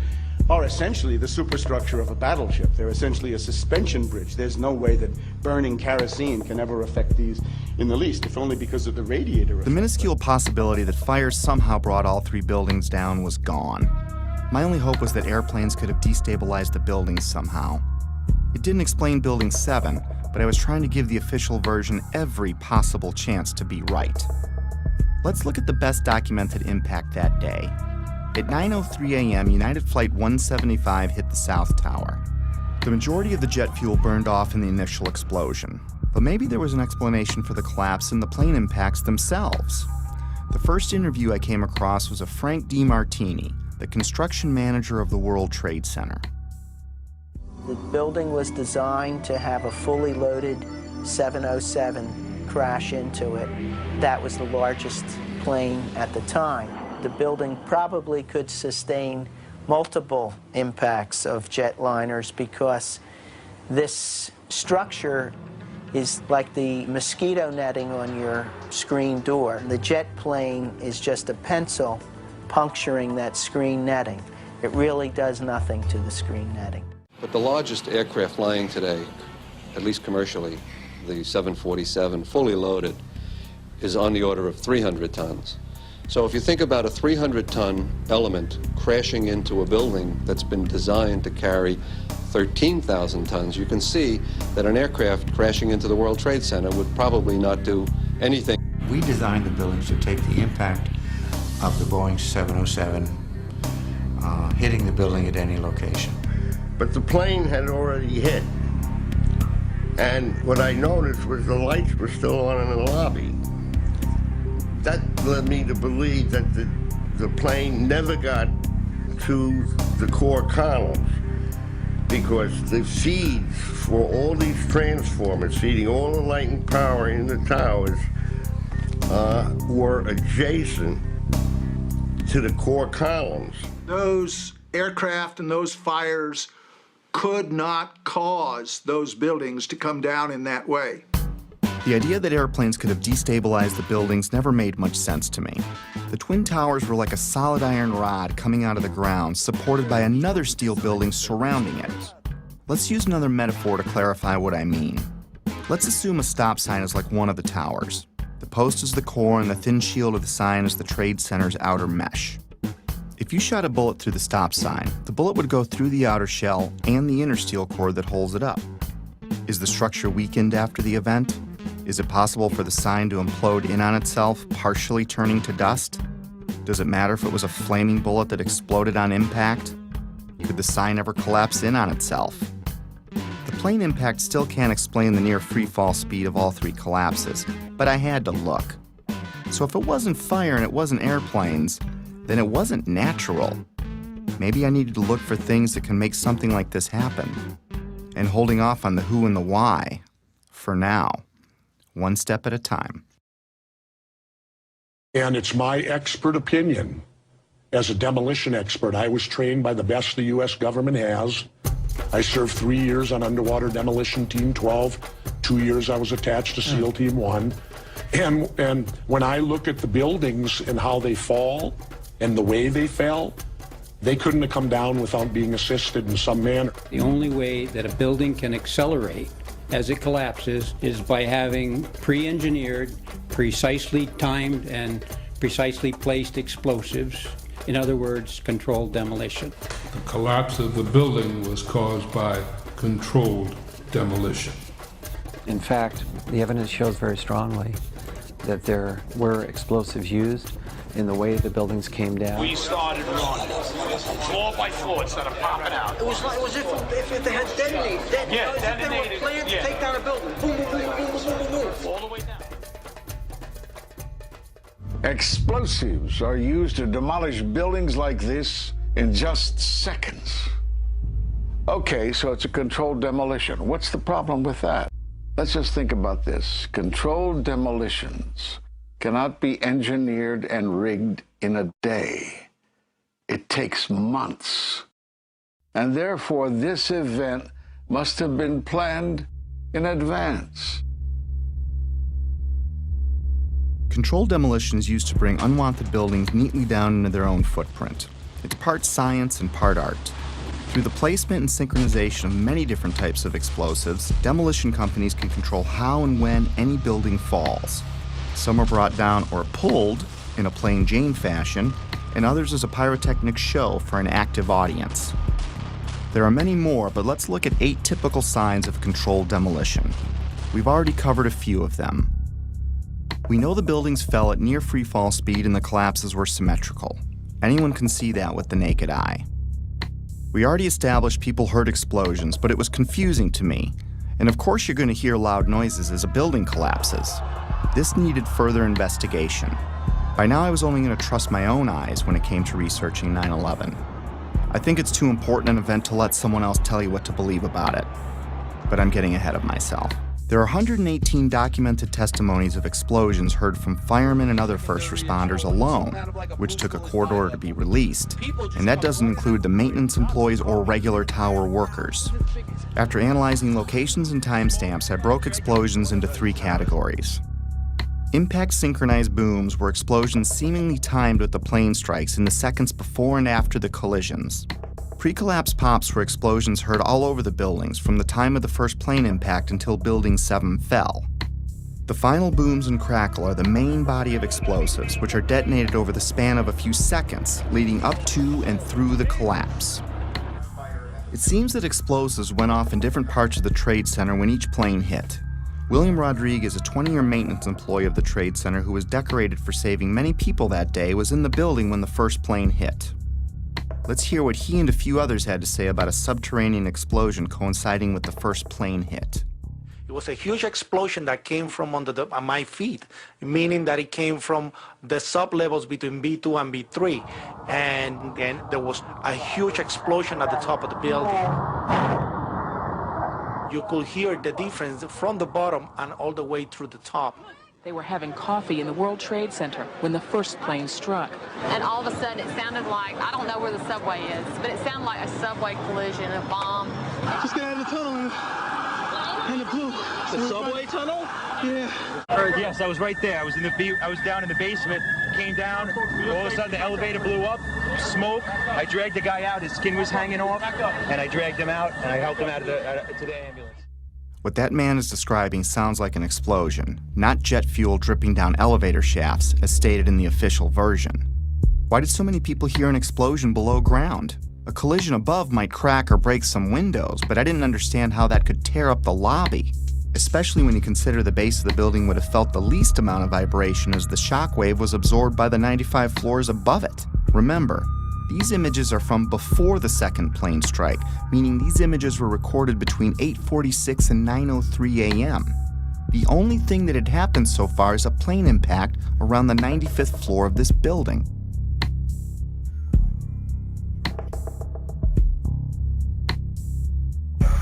are essentially the superstructure of a battleship. They're essentially a suspension bridge. There's no way that burning kerosene can ever affect these in the least, if only because of the radiator effect. The minuscule possibility that fire somehow brought all three buildings down was gone. My only hope was that airplanes could have destabilized the buildings somehow. It didn't explain Building 7, but I was trying to give the official version every possible chance to be right. Let's look at the best documented impact that day. At 9:03 a.m., United Flight 175 hit the South Tower. The majority of the jet fuel burned off in the initial explosion, but maybe there was an explanation for the collapse in the plane impacts themselves. The first interview I came across was of Frank DiMartini, the construction manager of the World Trade Center. The building was designed to have a fully loaded 707 crash into it. That was the largest plane at the time. The building probably could sustain multiple impacts of jetliners because this structure is like the mosquito netting on your screen door. The jet plane is just a pencil puncturing that screen netting. It really does nothing to the screen netting. But the largest aircraft flying today, at least commercially, the 747, fully loaded, is on the order of 300 tons. So if you think about a 300-ton element crashing into a building that's been designed to carry 13,000 tons, you can see that an aircraft crashing into the World Trade Center would probably not do anything. We designed the buildings to take the impact of the Boeing 707 hitting the building at any location. But the plane had already hit. And what I noticed was the lights were still on in the lobby. That led me to believe that the plane never got to the core columns because the feeds for all these transformers feeding all the light and power in the towers were adjacent to the core columns. Those aircraft and those fires could not cause those buildings to come down in that way. The idea that airplanes could have destabilized the buildings never made much sense to me. The Twin Towers were like a solid iron rod coming out of the ground, supported by another steel building surrounding it. Let's use another metaphor to clarify what I mean. Let's assume a stop sign is like one of the towers. The post is the core and the thin shield of the sign is the Trade Center's outer mesh. If you shot a bullet through the stop sign, the bullet would go through the outer shell and the inner steel core that holds it up. Is the structure weakened after the event? Is it possible for the sign to implode in on itself, partially turning to dust? Does it matter if it was a flaming bullet that exploded on impact? Could the sign ever collapse in on itself? The plane impact still can't explain the near free-fall speed of all three collapses, but I had to look. So if it wasn't fire and it wasn't airplanes, then it wasn't natural. Maybe I needed to look for things that can make something like this happen. And holding off on the who and the why, for now. One step at a time. And it's my expert opinion. As a demolition expert, I was trained by the best the U.S. government has. I served 3 years on Underwater Demolition Team 12. 2 years I was attached to SEAL Team 1. And when I look at the buildings and how they fall and the way they fell, they couldn't have come down without being assisted in some manner. The only way that a building can accelerate as it collapses is by having pre-engineered, precisely timed, and precisely placed explosives. In other words, controlled demolition. The collapse of the building was caused by controlled demolition. In fact, the evidence shows very strongly that there were explosives used in the way the buildings came down. We started running, floor by floor, instead of popping out. It was as if they had detonated. Yeah, detonated. They were planned to take down a building. Boom, boom, boom, boom, boom, boom, boom. All the way down. Explosives are used to demolish buildings like this in just seconds. Okay, so it's a controlled demolition. What's the problem with that? Let's just think about this. Controlled demolitions cannot be engineered and rigged in a day. It takes months. And therefore, this event must have been planned in advance. Controlled demolition is used to bring unwanted buildings neatly down into their own footprint. It's part science and part art. Through the placement and synchronization of many different types of explosives, demolition companies can control how and when any building falls. Some are brought down or pulled in a plain Jane fashion, and others as a pyrotechnic show for an active audience. There are many more, but let's look at 8 typical signs of controlled demolition. We've already covered a few of them. We know the buildings fell at near freefall speed and the collapses were symmetrical. Anyone can see that with the naked eye. We already established people heard explosions, but it was confusing to me. And of course you're going to hear loud noises as a building collapses. This needed further investigation. By now I was only going to trust my own eyes when it came to researching 9/11. I think it's too important an event to let someone else tell you what to believe about it. But I'm getting ahead of myself. There are 118 documented testimonies of explosions heard from firemen and other first responders alone, which took a court order to be released, and that doesn't include the maintenance employees or regular tower workers. After analyzing locations and timestamps, I broke explosions into 3 categories. Impact synchronized booms were explosions seemingly timed with the plane strikes in the seconds before and after the collisions. Pre-collapse pops were explosions heard all over the buildings from the time of the first plane impact until Building 7 fell. The final booms and crackle are the main body of explosives, which are detonated over the span of a few seconds, leading up to and through the collapse. It seems that explosives went off in different parts of the Trade Center when each plane hit. William Rodriguez, a 20-year maintenance employee of the Trade Center who was decorated for saving many people that day, was in the building when the first plane hit. Let's hear what he and a few others had to say about a subterranean explosion coinciding with the first plane hit. It was a huge explosion that came from under my feet, meaning that it came from the sub-levels between B2 and B3. And there was a huge explosion at the top of the building. You could hear the difference from the bottom and all the way through the top. They were having coffee in the World Trade Center when the first plane struck. And all of a sudden it sounded like, I don't know where the subway is, but it sounded like a subway collision, a bomb. Just got out of the tunnel and it blew. The subway tunnel? Yeah. Yes, I was right there. I was down in the basement, came down, all of a sudden the elevator blew up, smoke. I dragged the guy out, his skin was hanging off, and I dragged him out and I helped him out of to the ambulance. What that man is describing sounds like an explosion, not jet fuel dripping down elevator shafts, as stated in the official version. Why did so many people hear an explosion below ground? A collision above might crack or break some windows, but I didn't understand how that could tear up the lobby, especially when you consider the base of the building would have felt the least amount of vibration as the shockwave was absorbed by the 95 floors above it. Remember, these images are from before the second plane strike, meaning these images were recorded between 8:46 and 9:03 a.m. The only thing that had happened so far is a plane impact around the 95th floor of this building.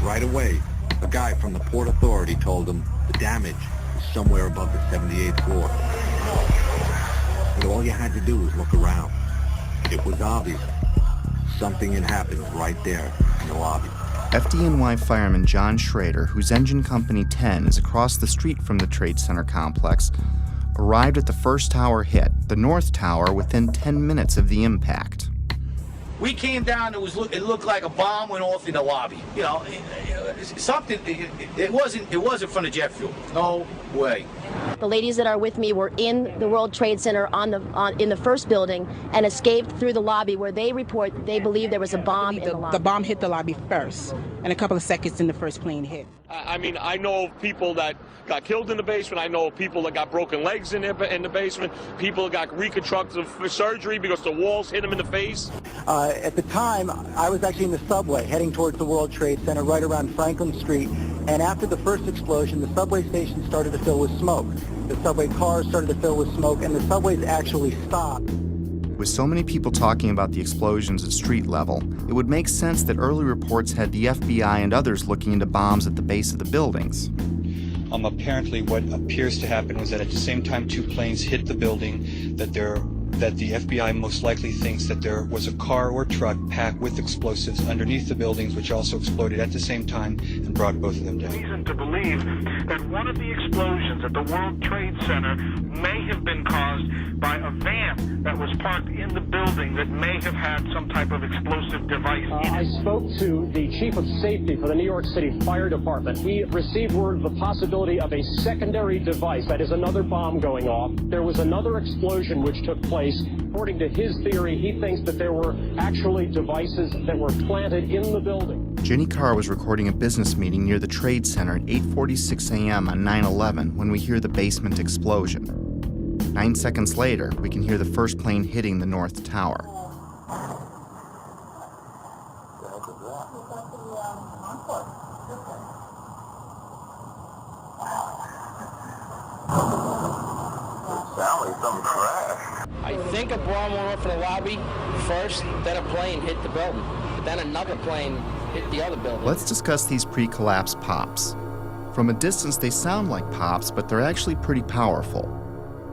Right away, a guy from the Port Authority told him the damage was somewhere above the 78th floor. But all you had to do was look around. It was obvious. Something had happened right there in the lobby. FDNY fireman John Schrader, whose engine company 10 is across the street from the Trade Center complex, arrived at the first tower hit, the North Tower, within 10 minutes of the impact. We came down, it looked like a bomb went off in the lobby. You know, it wasn't from the jet fuel. No way. The ladies that are with me were in the World Trade Center in the first building and escaped through the lobby where they report they believe there was a bomb in the lobby. The bomb hit the lobby first, and a couple of seconds in the first plane hit. I mean, I know of people that got killed in the basement. I know of people that got broken legs in the basement. People got reconstructive surgery because the walls hit them in the face. At the time, I was actually in the subway heading towards the World Trade Center right around Franklin Street. And after the first explosion, the subway station started to fill with smoke. The subway cars started to fill with smoke, and the subways actually stopped. With so many people talking about the explosions at street level, it would make sense that early reports had the FBI and others looking into bombs at the base of the buildings. Apparently what appears to happen was that at the same time two planes hit the building, that the FBI most likely thinks that there was a car or truck packed with explosives underneath the buildings, which also exploded at the same time and brought both of them down. Reason to believe that one of the explosions at the World Trade Center may have been caused by a van that was parked in the building that may have had some type of explosive device in it. I spoke to the chief of safety for the New York City Fire Department. He received word of the possibility of a secondary device, that is another bomb going off. There was another explosion which took place. According to his theory, he thinks that there were actually devices that were planted in the building. Jenny Carr was recording a business meeting near the Trade Center at 8:46 a.m. on 9/11 when we hear the basement explosion. 9 seconds later, we can hear the first plane hitting the North Tower. I think a bomb went off in the lobby first, then a plane hit the building, but then another plane hit the other building. Let's discuss these pre-collapse pops. From a distance, they sound like pops, but they're actually pretty powerful.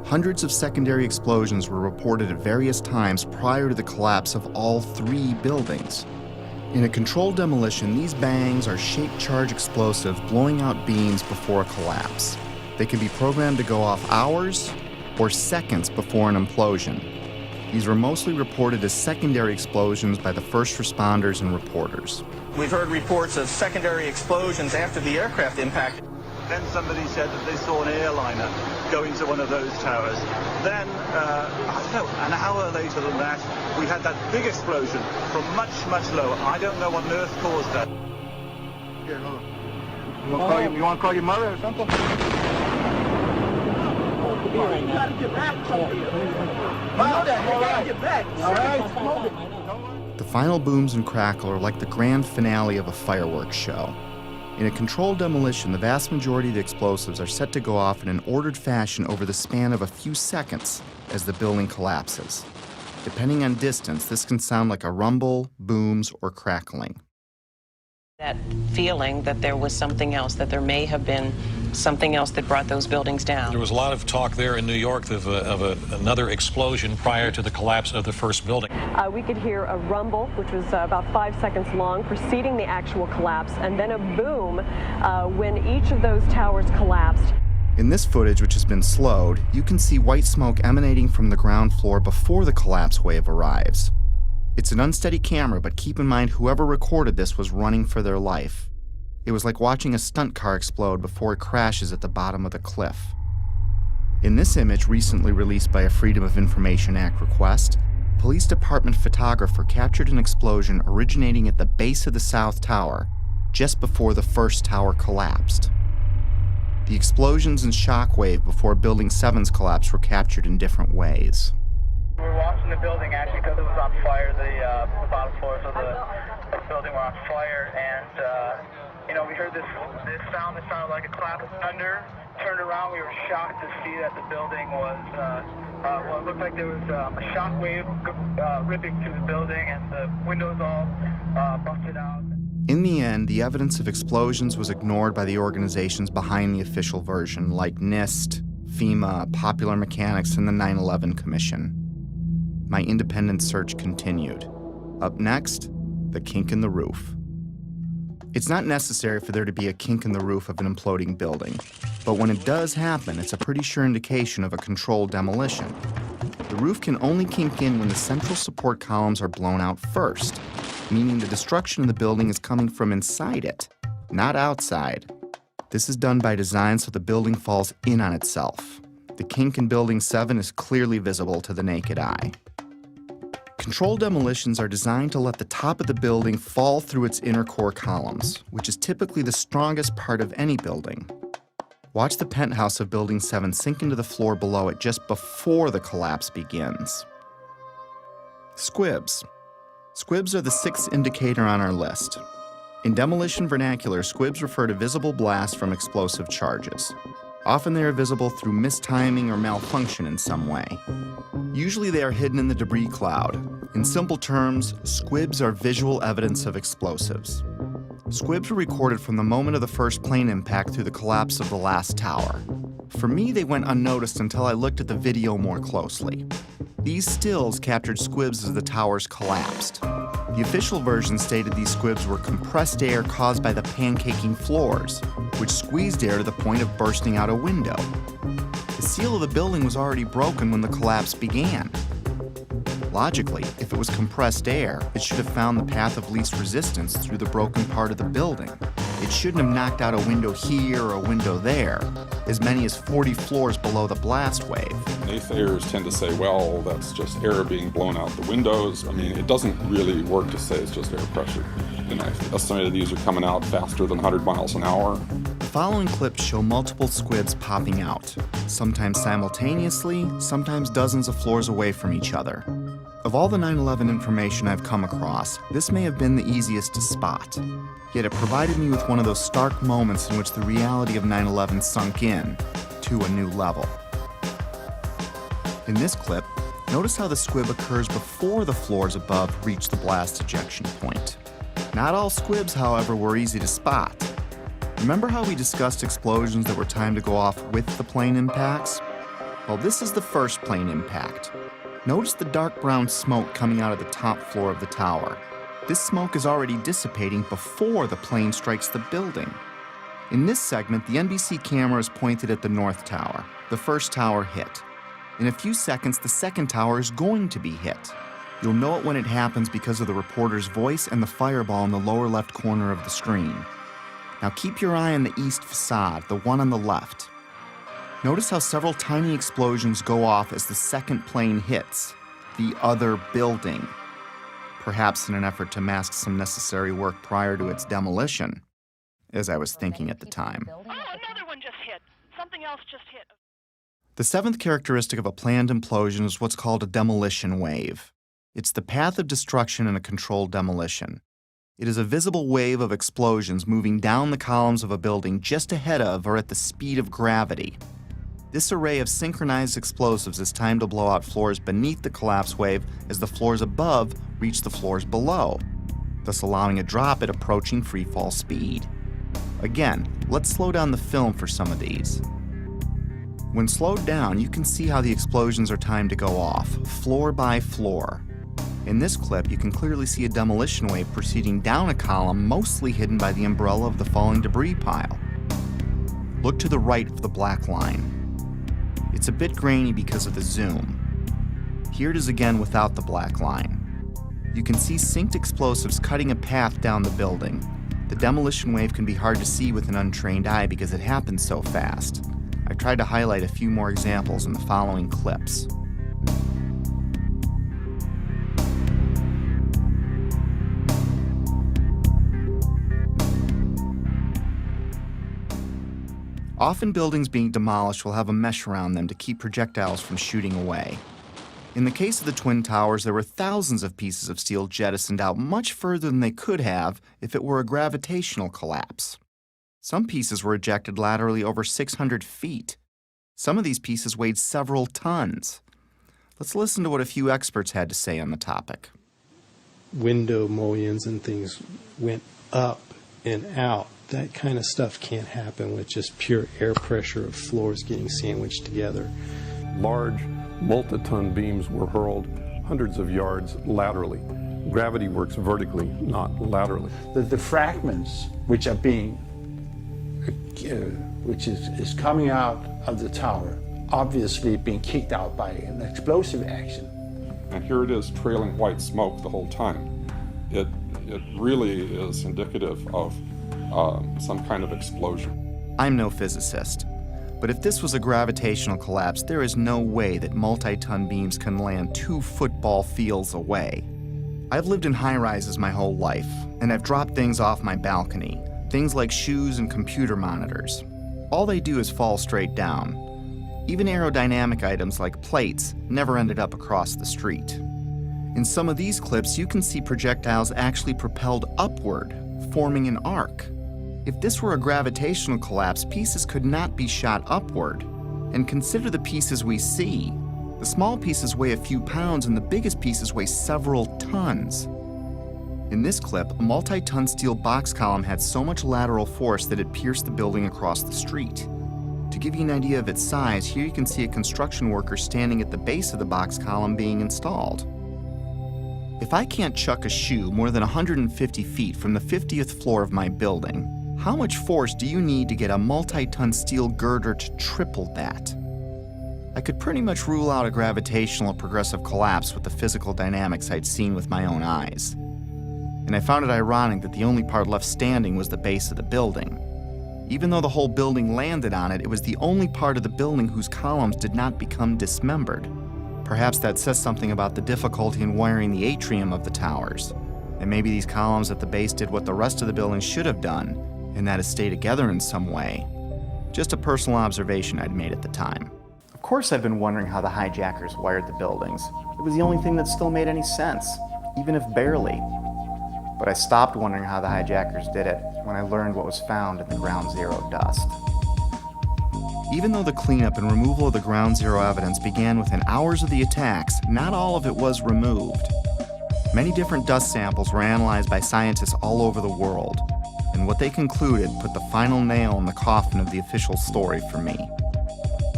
Hundreds of secondary explosions were reported at various times prior to the collapse of all 3 buildings. In a controlled demolition, these bangs are shape-charge explosives blowing out beams before a collapse. They can be programmed to go off hours or seconds before an implosion. These were mostly reported as secondary explosions by the first responders and reporters. We've heard reports of secondary explosions after the aircraft impact. Then somebody said that they saw an airliner go into one of those towers. Then, I don't know, an hour later than that, we had that big explosion from much, much lower. I don't know what on earth caused that. Here, hold on. You want to call your mother or something? You gotta get back. You gotta get back. All right. The final booms and crackle are like the grand finale of a fireworks show. In a controlled demolition, the vast majority of the explosives are set to go off in an ordered fashion over the span of a few seconds as the building collapses. Depending on distance, this can sound like a rumble, booms, or crackling. That feeling that there was something else, that there may have been something else that brought those buildings down. There was a lot of talk there in New York of another explosion prior to the collapse of the first building. We could hear a rumble, which was about 5 seconds long, preceding the actual collapse, and then a boom when each of those towers collapsed. In this footage, which has been slowed, you can see white smoke emanating from the ground floor before the collapse wave arrives. It's an unsteady camera, but keep in mind whoever recorded this was running for their life. It was like watching a stunt car explode before it crashes at the bottom of the cliff. In this image, recently released by a Freedom of Information Act request, police department photographer captured an explosion originating at the base of the South Tower, just before the first tower collapsed. The explosions and shockwave before Building 7's collapse were captured in different ways. We're watching the building actually because it was on fire. The bottom floors of the building were on fire, and we heard this sound that sounded like a clap of thunder. Turned around, we were shocked to see that the building was, it looked like there was a shock wave ripping through the building, and the windows all busted out. In the end, the evidence of explosions was ignored by the organizations behind the official version, like NIST, FEMA, Popular Mechanics, and the 9/11 Commission. My independent search continued. Up next, the kink in the roof. It's not necessary for there to be a kink in the roof of an imploding building, but when it does happen, it's a pretty sure indication of a controlled demolition. The roof can only kink in when the central support columns are blown out first, meaning the destruction of the building is coming from inside it, not outside. This is done by design so the building falls in on itself. The kink in Building 7 is clearly visible to the naked eye. Controlled demolitions are designed to let the top of the building fall through its inner core columns, which is typically the strongest part of any building. Watch the penthouse of Building 7 sink into the floor below it just before the collapse begins. Squibs. Squibs are the sixth indicator on our list. In demolition vernacular, squibs refer to visible blasts from explosive charges. Often they are visible through mistiming or malfunction in some way. Usually they are hidden in the debris cloud. In simple terms, squibs are visual evidence of explosives. Squibs were recorded from the moment of the first plane impact through the collapse of the last tower. For me, they went unnoticed until I looked at the video more closely. These stills captured squibs as the towers collapsed. The official version stated these squibs were compressed air caused by the pancaking floors, which squeezed air to the point of bursting out a window. The seal of the building was already broken when the collapse began. Logically, if it was compressed air, it should have found the path of least resistance through the broken part of the building. It shouldn't have knocked out a window here or a window there, as many as 40 floors below the blast wave. Naysayers tend to say, well, that's just air being blown out the windows. I mean, it doesn't really work to say it's just air pressure. And I estimated these are coming out faster than 100 miles an hour. The following clips show multiple squibs popping out, sometimes simultaneously, sometimes dozens of floors away from each other. Of all the 9/11 information I've come across, this may have been the easiest to spot. Yet it provided me with one of those stark moments in which the reality of 9/11 sunk in to a new level. In this clip, notice how the squib occurs before the floors above reach the blast ejection point. Not all squibs, however, were easy to spot. Remember how we discussed explosions that were timed to go off with the plane impacts? Well, this is the first plane impact. Notice the dark brown smoke coming out of the top floor of the tower. This smoke is already dissipating before the plane strikes the building. In this segment, the NBC camera is pointed at the north tower. The first tower hit. In a few seconds, the second tower is going to be hit. You'll know it when it happens because of the reporter's voice and the fireball in the lower left corner of the screen. Now keep your eye on the east facade, the one on the left. Notice how several tiny explosions go off as the second plane hits the other building, perhaps in an effort to mask some necessary work prior to its demolition, as I was thinking at the time. Oh, another one just hit. Something else just hit. The seventh characteristic of a planned implosion is what's called a demolition wave. It's the path of destruction in a controlled demolition. It is a visible wave of explosions moving down the columns of a building just ahead of or at the speed of gravity. This array of synchronized explosives is timed to blow out floors beneath the collapse wave as the floors above reach the floors below, thus allowing a drop at approaching freefall speed. Again, let's slow down the film for some of these. When slowed down, you can see how the explosions are timed to go off, floor by floor. In this clip, you can clearly see a demolition wave proceeding down a column mostly hidden by the umbrella of the falling debris pile. Look to the right of the black line. It's a bit grainy because of the zoom. Here it is again without the black line. You can see synced explosives cutting a path down the building. The demolition wave can be hard to see with an untrained eye because it happens so fast. I've tried to highlight a few more examples in the following clips. Often buildings being demolished will have a mesh around them to keep projectiles from shooting away. In the case of the Twin Towers, there were thousands of pieces of steel jettisoned out much further than they could have if it were a gravitational collapse. Some pieces were ejected laterally over 600 feet. Some of these pieces weighed several tons. Let's listen to what a few experts had to say on the topic. Window mullions and things went up and out. That kind of stuff can't happen with just pure air pressure of floors getting sandwiched together. Large multi-ton beams were hurled hundreds of yards laterally. Gravity works vertically, not laterally. The fragments which are being, which is coming out of the tower, obviously being kicked out by an explosive action. And here it is trailing white smoke the whole time. It really is indicative of some kind of explosion. I'm no physicist, But if this was a gravitational collapse, there is no way that multi-ton beams can land 2 football fields away. I've lived in high-rises my whole life, and I've dropped things off my balcony, things like shoes and computer monitors. All they do is fall straight down. Even aerodynamic items like plates never ended up across the street. In some of these clips, you can see projectiles actually propelled upward, forming an arc. If this were a gravitational collapse, pieces could not be shot upward. And consider the pieces we see. The small pieces weigh a few pounds and the biggest pieces weigh several tons. In this clip, a multi-ton steel box column had so much lateral force that it pierced the building across the street. To give you an idea of its size, here you can see a construction worker standing at the base of the box column being installed. If I can't chuck a shoe more than 150 feet from the 50th floor of my building, how much force do you need to get a multi-ton steel girder to triple that? I could pretty much rule out a gravitational progressive collapse with the physical dynamics I'd seen with my own eyes. And I found it ironic that the only part left standing was the base of the building. Even though the whole building landed on it, it was the only part of the building whose columns did not become dismembered. Perhaps that says something about the difficulty in wiring the atrium of the towers. And maybe these columns at the base did what the rest of the building should have done, and that is stay together in some way. Just a personal observation I'd made at the time. Of course I've been wondering how the hijackers wired the buildings. It was the only thing that still made any sense, even if barely. But I stopped wondering how the hijackers did it when I learned what was found in the ground zero dust. Even though the cleanup and removal of the ground zero evidence began within hours of the attacks, not all of it was removed. Many different dust samples were analyzed by scientists all over the world, and what they concluded put the final nail in the coffin of the official story for me.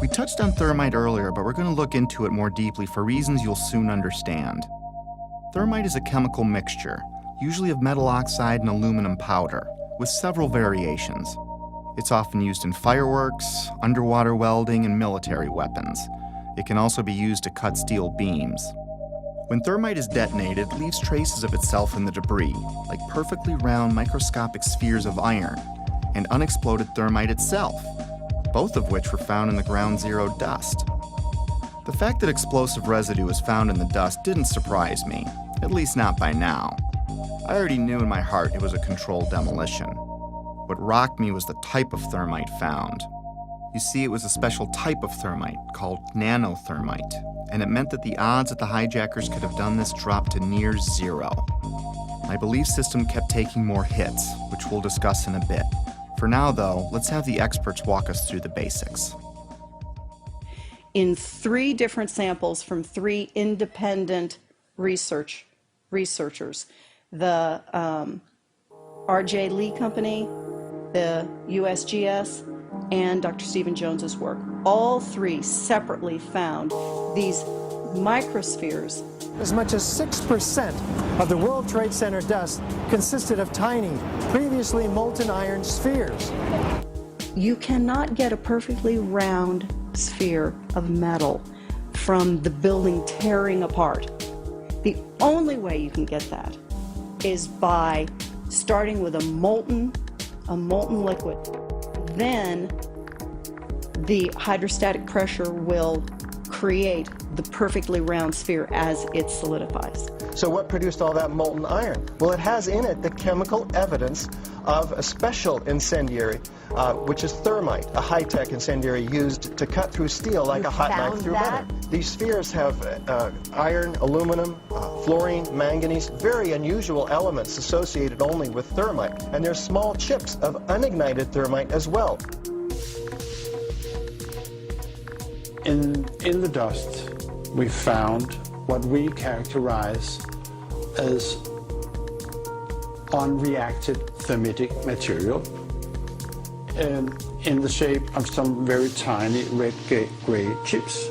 We touched on thermite earlier, but we're going to look into it more deeply for reasons you'll soon understand. Thermite is a chemical mixture, usually of metal oxide and aluminum powder, with several variations. It's often used in fireworks, underwater welding, and military weapons. It can also be used to cut steel beams. When thermite is detonated, it leaves traces of itself in the debris, like perfectly round microscopic spheres of iron, and unexploded thermite itself, both of which were found in the ground zero dust. The fact that explosive residue was found in the dust didn't surprise me, at least not by now. I already knew in my heart it was a controlled demolition. What rocked me was the type of thermite found. You see, it was a special type of thermite called nanothermite, and it meant that the odds that the hijackers could have done this dropped to near zero. My belief system kept taking more hits, which we'll discuss in a bit. For now, though, let's have the experts walk us through the basics. In 3 different samples from 3 independent researchers, the R.J. Lee Company, the USGS, and Dr. Stephen Jones's work. All 3 separately found these microspheres. As much as 6% of the World Trade Center dust consisted of tiny, previously molten iron spheres. You cannot get a perfectly round sphere of metal from the building tearing apart. The only way you can get that is by starting with a molten liquid. Then the hydrostatic pressure will create the perfectly round sphere as it solidifies. So what produced all that molten iron? Well, it has in it the chemical evidence of a special incendiary, which is thermite, a high-tech incendiary used to cut through steel like a hot knife through butter. These spheres have iron, aluminum, fluorine, manganese, very unusual elements associated only with thermite. And there's small chips of unignited thermite as well. In the dust, we found what we characterize as unreacted thermitic material in the shape of some very tiny red-gray chips.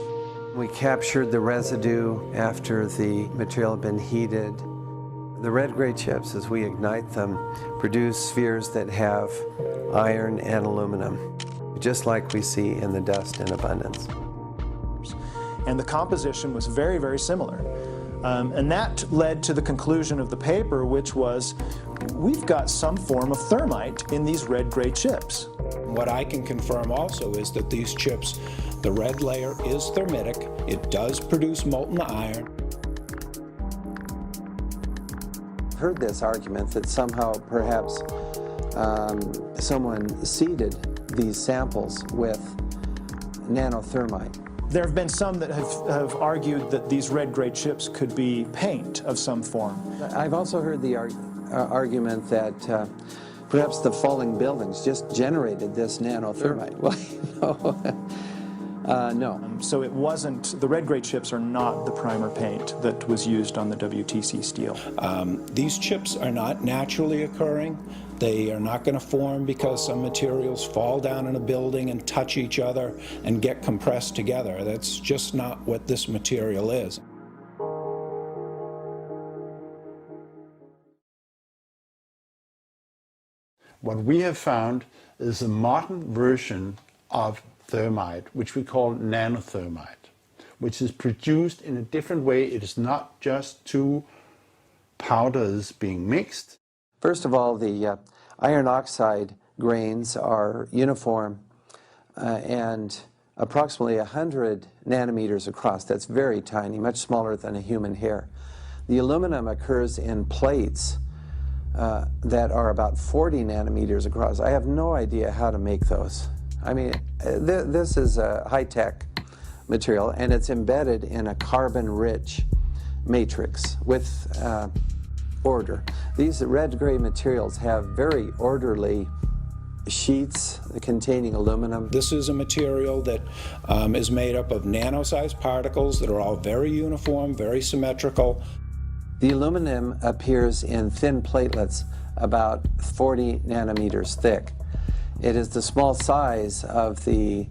We captured the residue after the material had been heated. The red-gray chips, as we ignite them, produce spheres that have iron and aluminum, just like we see in the dust in abundance. And the composition was very, very similar. And that led to the conclusion of the paper, which was, we've got some form of thermite in these red-gray chips. What I can confirm also is that these chips, the red layer is thermitic. It does produce molten iron. I've heard this argument that somehow perhaps someone seeded these samples with nanothermite. There have been some that have argued that these red-gray chips could be paint of some form. I've also heard the argument that perhaps the falling buildings just generated this nanothermite. Well, no. So it wasn't, the red-gray chips are not the primer paint that was used on the WTC steel. These chips are not naturally occurring. They are not going to form because some materials fall down in a building and touch each other and get compressed together. That's just not what this material is. What we have found is a modern version of thermite, which we call nanothermite, which is produced in a different way. It is not just two powders being mixed. First of all, the iron oxide grains are uniform and approximately 100 nanometers across. That's very tiny, much smaller than a human hair. The aluminum occurs in plates that are about 40 nanometers across. I have no idea how to make those. I mean, this is a high-tech material, and it's embedded in a carbon-rich matrix with order. These red-gray materials have very orderly sheets containing aluminum. This is a material that is made up of nano-sized particles that are all very uniform, very symmetrical. The aluminum appears in thin platelets about 40 nanometers thick. It is the small size of the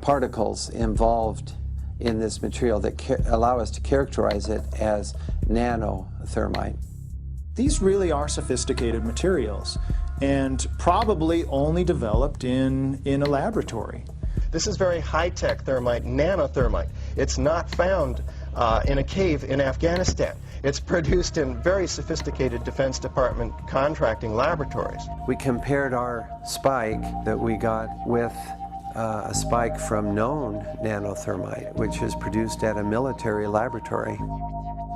particles involved in this material that allow us to characterize it as nanothermite. These really are sophisticated materials and probably only developed in a laboratory. This is very high-tech thermite, nanothermite. It's not found in a cave in Afghanistan. It's produced in very sophisticated Defense Department contracting laboratories. We compared our spike that we got with a spike from known nanothermite, which is produced at a military laboratory.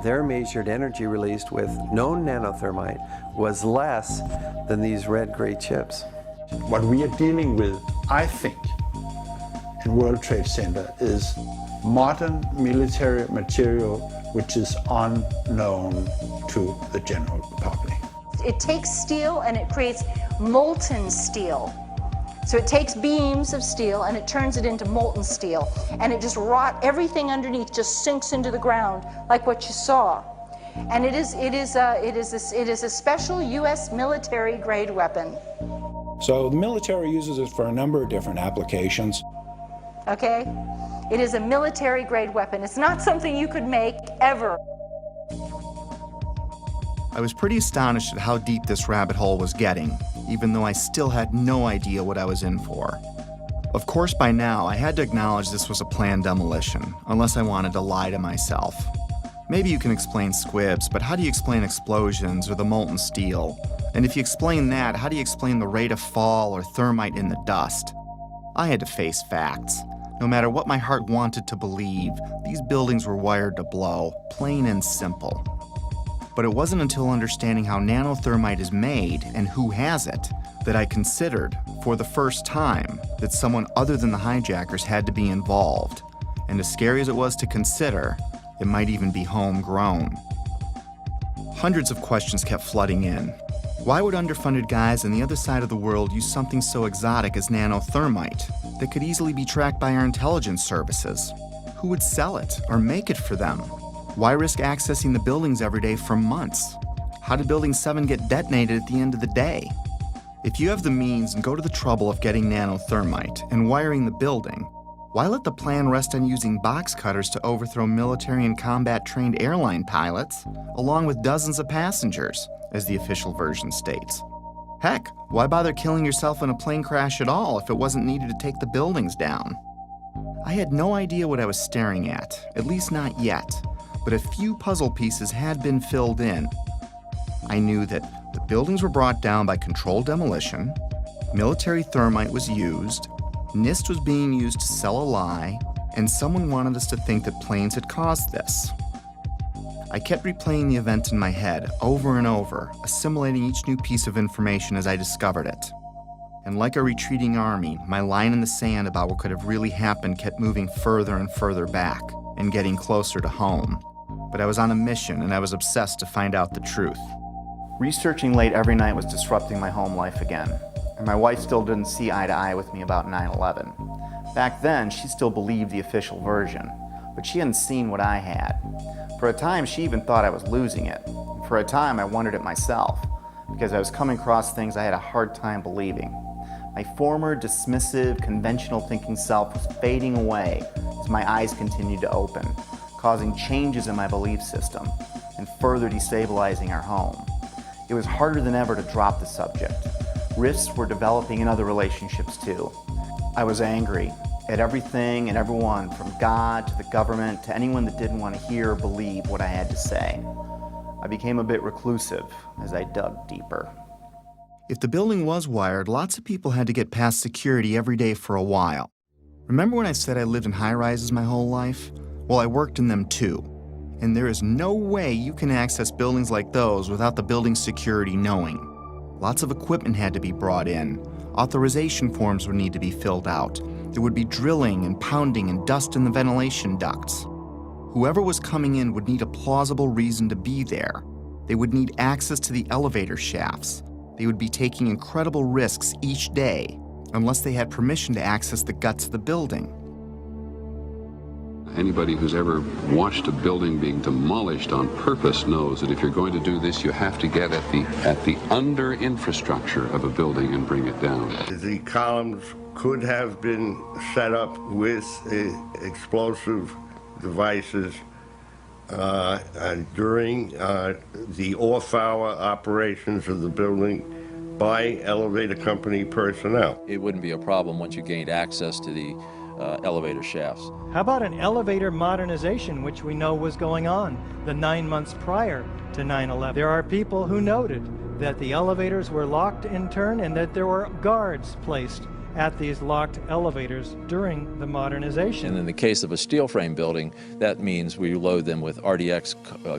Their measured energy released with known nanothermite was less than these red-gray chips. What we are dealing with, I think, in World Trade Center is modern military material which is unknown to the general public. It takes steel and it creates molten steel. So it takes beams of steel and it turns it into molten steel, and it just everything underneath just sinks into the ground like what you saw. And it is a special U.S. military grade weapon. So the military uses it for a number of different applications. Okay? It is a military grade weapon. It's not something you could make ever. I was pretty astonished at how deep this rabbit hole was getting, even though I still had no idea what I was in for. Of course, by now, I had to acknowledge this was a planned demolition, unless I wanted to lie to myself. Maybe you can explain squibs, but how do you explain explosions or the molten steel? And if you explain that, how do you explain the rate of fall or thermite in the dust? I had to face facts. No matter what my heart wanted to believe, these buildings were wired to blow, plain and simple. But it wasn't until understanding how nanothermite is made and who has it that I considered, for the first time, that someone other than the hijackers had to be involved. And as scary as it was to consider, it might even be homegrown. Hundreds of questions kept flooding in. Why would underfunded guys on the other side of the world use something so exotic as nanothermite that could easily be tracked by our intelligence services? Who would sell it or make it for them? Why risk accessing the buildings every day for months? How did Building 7 get detonated at the end of the day? If you have the means and go to the trouble of getting nanothermite and wiring the building, why let the plan rest on using box cutters to overthrow military and combat-trained airline pilots, along with dozens of passengers, as the official version states? Heck, why bother killing yourself in a plane crash at all if it wasn't needed to take the buildings down? I had no idea what I was staring at least not yet. but a few puzzle pieces had been filled in. I knew that the buildings were brought down by controlled demolition, military thermite was used, NIST was being used to sell a lie, and someone wanted us to think that planes had caused this. I kept replaying the event in my head over and over, assimilating each new piece of information as I discovered it. And like a retreating army, my line in the sand about what could have really happened kept moving further and further back and getting closer to home. But I was on a mission and I was obsessed to find out the truth. Researching late every night was disrupting my home life again, and my wife still didn't see eye to eye with me about 9/11. Back then, she still believed the official version, but she hadn't seen what I had. For a time, she even thought I was losing it. For a time, I wondered it myself, because I was coming across things I had a hard time believing. My former dismissive, conventional thinking self was fading away as my eyes continued to open, causing changes in my belief system and further destabilizing our home. It was harder than ever to drop the subject. Rifts were developing in other relationships too. I was angry at everything and everyone, from God to the government to anyone that didn't want to hear or believe what I had to say. I became a bit reclusive as I dug deeper. If the building was wired, lots of people had to get past security every day for a while. Remember when I said I lived in high-rises my whole life? Well, I worked in them too. And there is no way you can access buildings like those without the building security knowing. Lots of equipment had to be brought in. Authorization forms would need to be filled out. There would be drilling and pounding and dust in the ventilation ducts. Whoever was coming in would need a plausible reason to be there. They would need access to the elevator shafts. They would be taking incredible risks each day unless they had permission to access the guts of the building. Anybody who's ever watched a building being demolished on purpose knows that if you're going to do this, you have to get at the under infrastructure of a building and bring it down. The columns could have been set up with explosive devices during the off-hour operations of the building by elevator company personnel. It wouldn't be a problem once you gained access to the elevator shafts. How about an elevator modernization, which we know was going on the 9 months prior to 9/11? There are people who noted that the elevators were locked in turn and that there were guards placed at these locked elevators during the modernization. And in the case of a steel frame building, that means we load them with RDX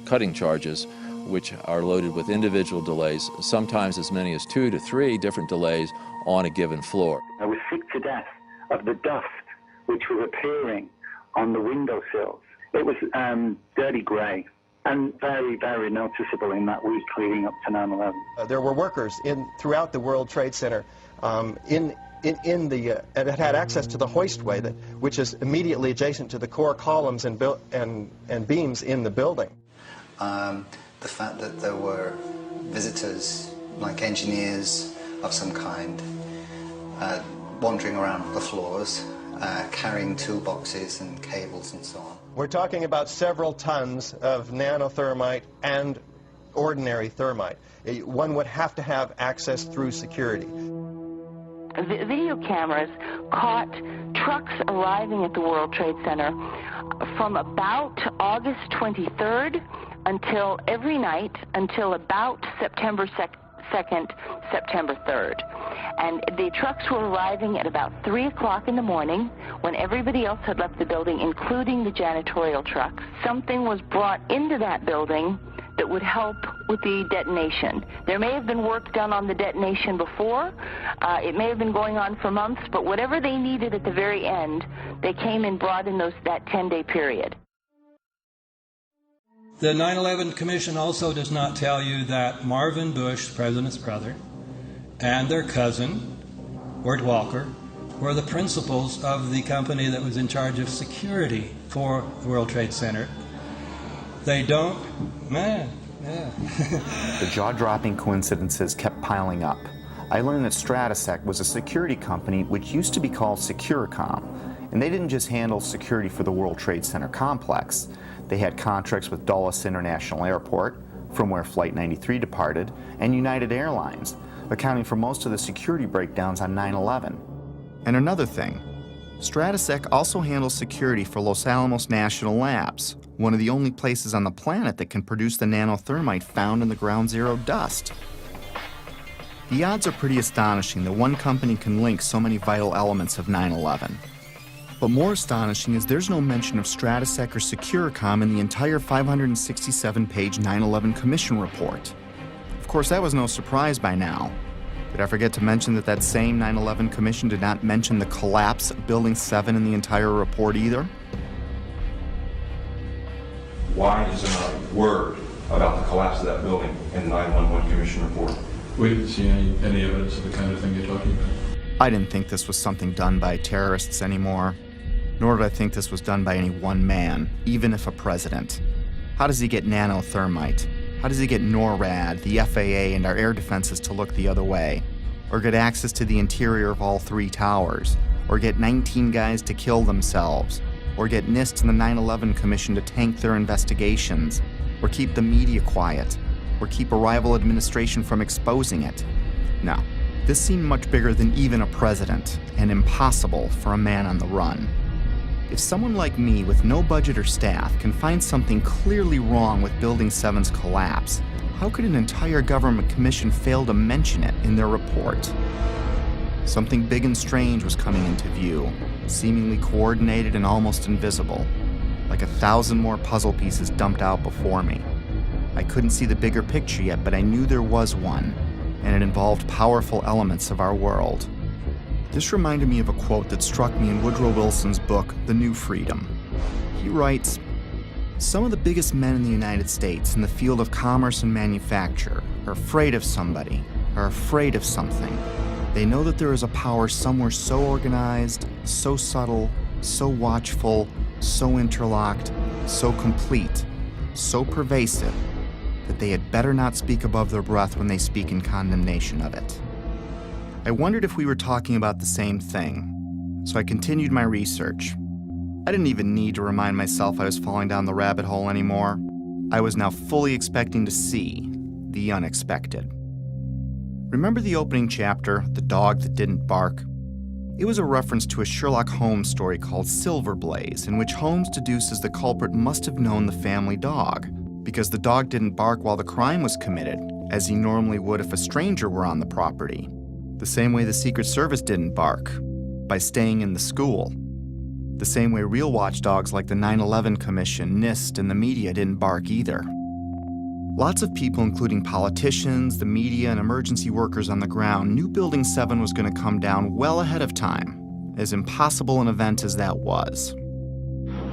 cutting charges, which are loaded with individual delays, sometimes as many as 2 to 3 different delays on a given floor. I was sick to death of the dust which was appearing on the windowsills. It was dirty grey and very, very noticeable in that week leading up to 9/11. There were workers throughout the World Trade Center that had access to the hoistway, which is immediately adjacent to the core columns and beams in the building. The fact that there were visitors, like engineers of some kind, wandering around the floors, carrying toolboxes and cables and so on. We're talking about several tons of nanothermite and ordinary thermite. One would have to have access through security. Video cameras caught trucks arriving at the World Trade Center from about August 23rd until every night until about September 2nd, September 3rd. And the trucks were arriving at about 3 o'clock in the morning when everybody else had left the building, including the janitorial trucks. Something was brought into that building that would help with the detonation. There may have been work done on the detonation before. It may have been going on for months, but whatever they needed at the very end, they came and brought in that 10-day period. The 9/11 Commission also does not tell you that Marvin Bush, the president's brother, and their cousin, Wirt Walker, were the principals of the company that was in charge of security for the World Trade Center. They don't, man, yeah. The jaw-dropping coincidences kept piling up. I learned that Stratosec was a security company which used to be called Securicom, and they didn't just handle security for the World Trade Center complex. They had contracts with Dulles International Airport, from where Flight 93 departed, and United Airlines, accounting for most of the security breakdowns on 9/11. And another thing, Stratosec also handles security for Los Alamos National Labs, one of the only places on the planet that can produce the nanothermite found in the ground zero dust. The odds are pretty astonishing that one company can link so many vital elements of 9/11. But more astonishing is there's no mention of Stratosec or Securicom in the entire 567-page 9/11 Commission report. Of course, that was no surprise by now. Did I forget to mention that that same 9/11 Commission did not mention the collapse of Building 7 in the entire report either? Why is there not a word about the collapse of that building in the 9/11 Commission report? We didn't see any evidence of the kind of thing you're talking about. I didn't think this was something done by terrorists anymore, nor did I think this was done by any one man, even if a president. How does he get nanothermite? How does he get NORAD, the FAA, and our air defenses to look the other way? Or get access to the interior of all 3 towers? Or get 19 guys to kill themselves? Or get NIST and the 9/11 Commission to tank their investigations? Or keep the media quiet? Or keep a rival administration from exposing it? No, this seemed much bigger than even a president, and impossible for a man on the run. If someone like me with no budget or staff can find something clearly wrong with Building 7's collapse, how could an entire government commission fail to mention it in their report? Something big and strange was coming into view, seemingly coordinated and almost invisible, like 1,000 more puzzle pieces dumped out before me. I couldn't see the bigger picture yet, but I knew there was one, and it involved powerful elements of our world. This reminded me of a quote that struck me in Woodrow Wilson's book, The New Freedom. He writes, "Some of the biggest men in the United States in the field of commerce and manufacture are afraid of somebody, are afraid of something. They know that there is a power somewhere so organized, so subtle, so watchful, so interlocked, so complete, so pervasive, that they had better not speak above their breath when they speak in condemnation of it." I wondered if we were talking about the same thing, so I continued my research. I didn't even need to remind myself I was falling down the rabbit hole anymore. I was now fully expecting to see the unexpected. Remember the opening chapter, The Dog That Didn't Bark? It was a reference to a Sherlock Holmes story called Silver Blaze, in which Holmes deduces the culprit must have known the family dog, because the dog didn't bark while the crime was committed, as he normally would if a stranger were on the property. The same way the Secret Service didn't bark, by staying in the school. The same way real watchdogs like the 9/11 Commission, NIST, and the media didn't bark either. Lots of people, including politicians, the media, and emergency workers on the ground, knew Building 7 was going to come down well ahead of time, as impossible an event as that was.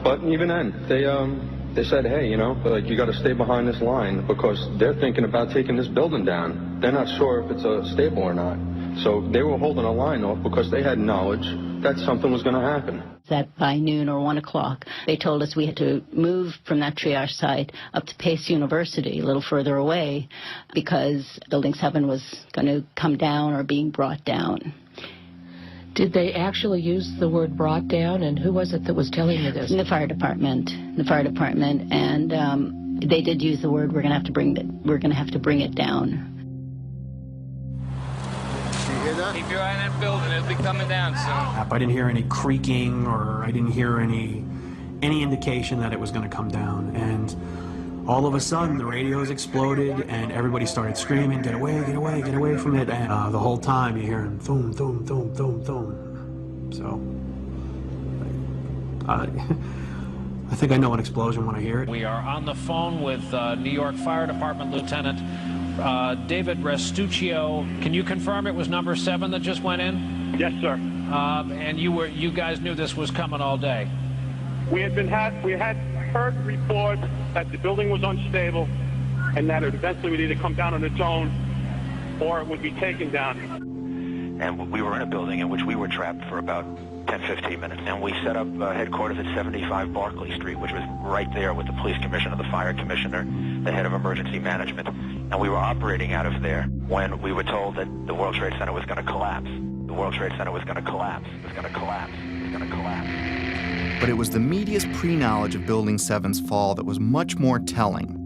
But even then, they said, hey, you got to stay behind this line because they're thinking about taking this building down. They're not sure if it's stable or not. So they were holding a line off because they had knowledge that something was going to happen. That by noon or 1 o'clock, they told us we had to move from that triage site up to Pace University, a little further away, because Building 7 was going to come down or being brought down. Did they actually use the word brought down, and who was it that was telling you this? The fire department, and they did use the word, we're going to have to bring it down. Keep your eye on that building, it'll be coming down soon. I didn't hear any creaking, or I didn't hear any indication that it was going to come down. And all of a sudden, the radios exploded, and everybody started screaming, get away, get away, get away from it. And the whole time you're hearing thum, thum, thum, thum, thum. So, I think I know an explosion when I hear it. We are on the phone with New York Fire Department Lieutenant David Restuccio. Can you confirm it was number 7 that just went in? Yes, sir. And you guys knew this was coming all day? We had heard reports that the building was unstable and that it eventually would either come down on its own or it would be taken down. And we were in a building in which we were trapped for about 10-15 minutes, and we set up headquarters at 75 Barclay Street, which was right there with the police commissioner, the fire commissioner, the head of emergency management, and we were operating out of there when we were told that the World Trade Center was going to collapse. The World Trade Center was going to collapse. It was going to collapse. It was going to collapse. But it was the media's pre-knowledge of Building 7's fall that was much more telling.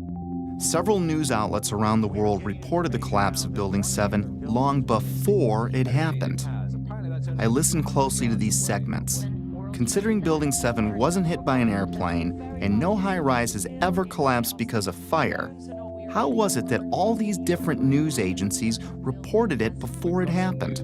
Several news outlets around the world reported the collapse of Building 7 long before it happened. I listened closely to these segments. Considering Building 7 wasn't hit by an airplane and no high-rise has ever collapsed because of fire, how was it that all these different news agencies reported it before it happened?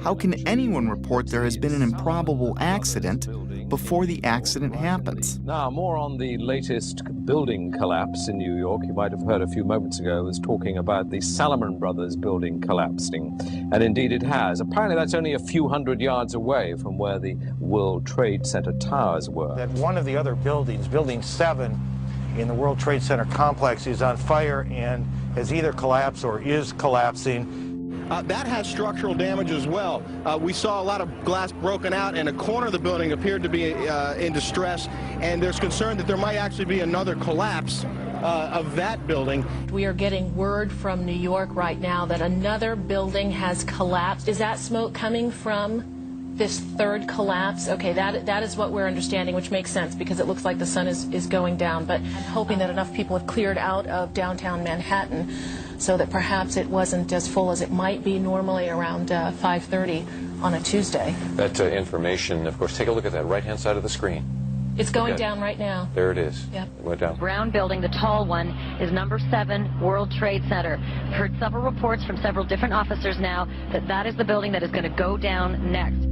How can anyone report there has been an improbable accident before the accident happens? Now, more on the latest building collapse in New York. You might have heard a few moments ago, I was talking about the Salomon Brothers building collapsing. And indeed it has. Apparently that's only a few hundred yards away from where the World Trade Center towers were. That one of the other buildings, Building 7, in the World Trade Center complex is on fire and has either collapsed or is collapsing. That has structural damage as well. We saw a lot of glass broken out, and a corner of the building appeared to be in distress, and there's concern that there might actually be another collapse of that building. We are getting word from New York right now that another building has collapsed. Is that smoke coming from this third collapse? Okay, that is what we're understanding, which makes sense because it looks like the sun is going down, but I'm hoping that enough people have cleared out of downtown Manhattan so that perhaps it wasn't as full as it might be normally around 5:30 on a Tuesday. That information, of course, take a look at that right-hand side of the screen. It's going down right now. There it is. Yep. It went down. Brown building, the tall one, is number 7 World Trade Center. I've heard several reports from several different officers now that that is the building that is going to go down next.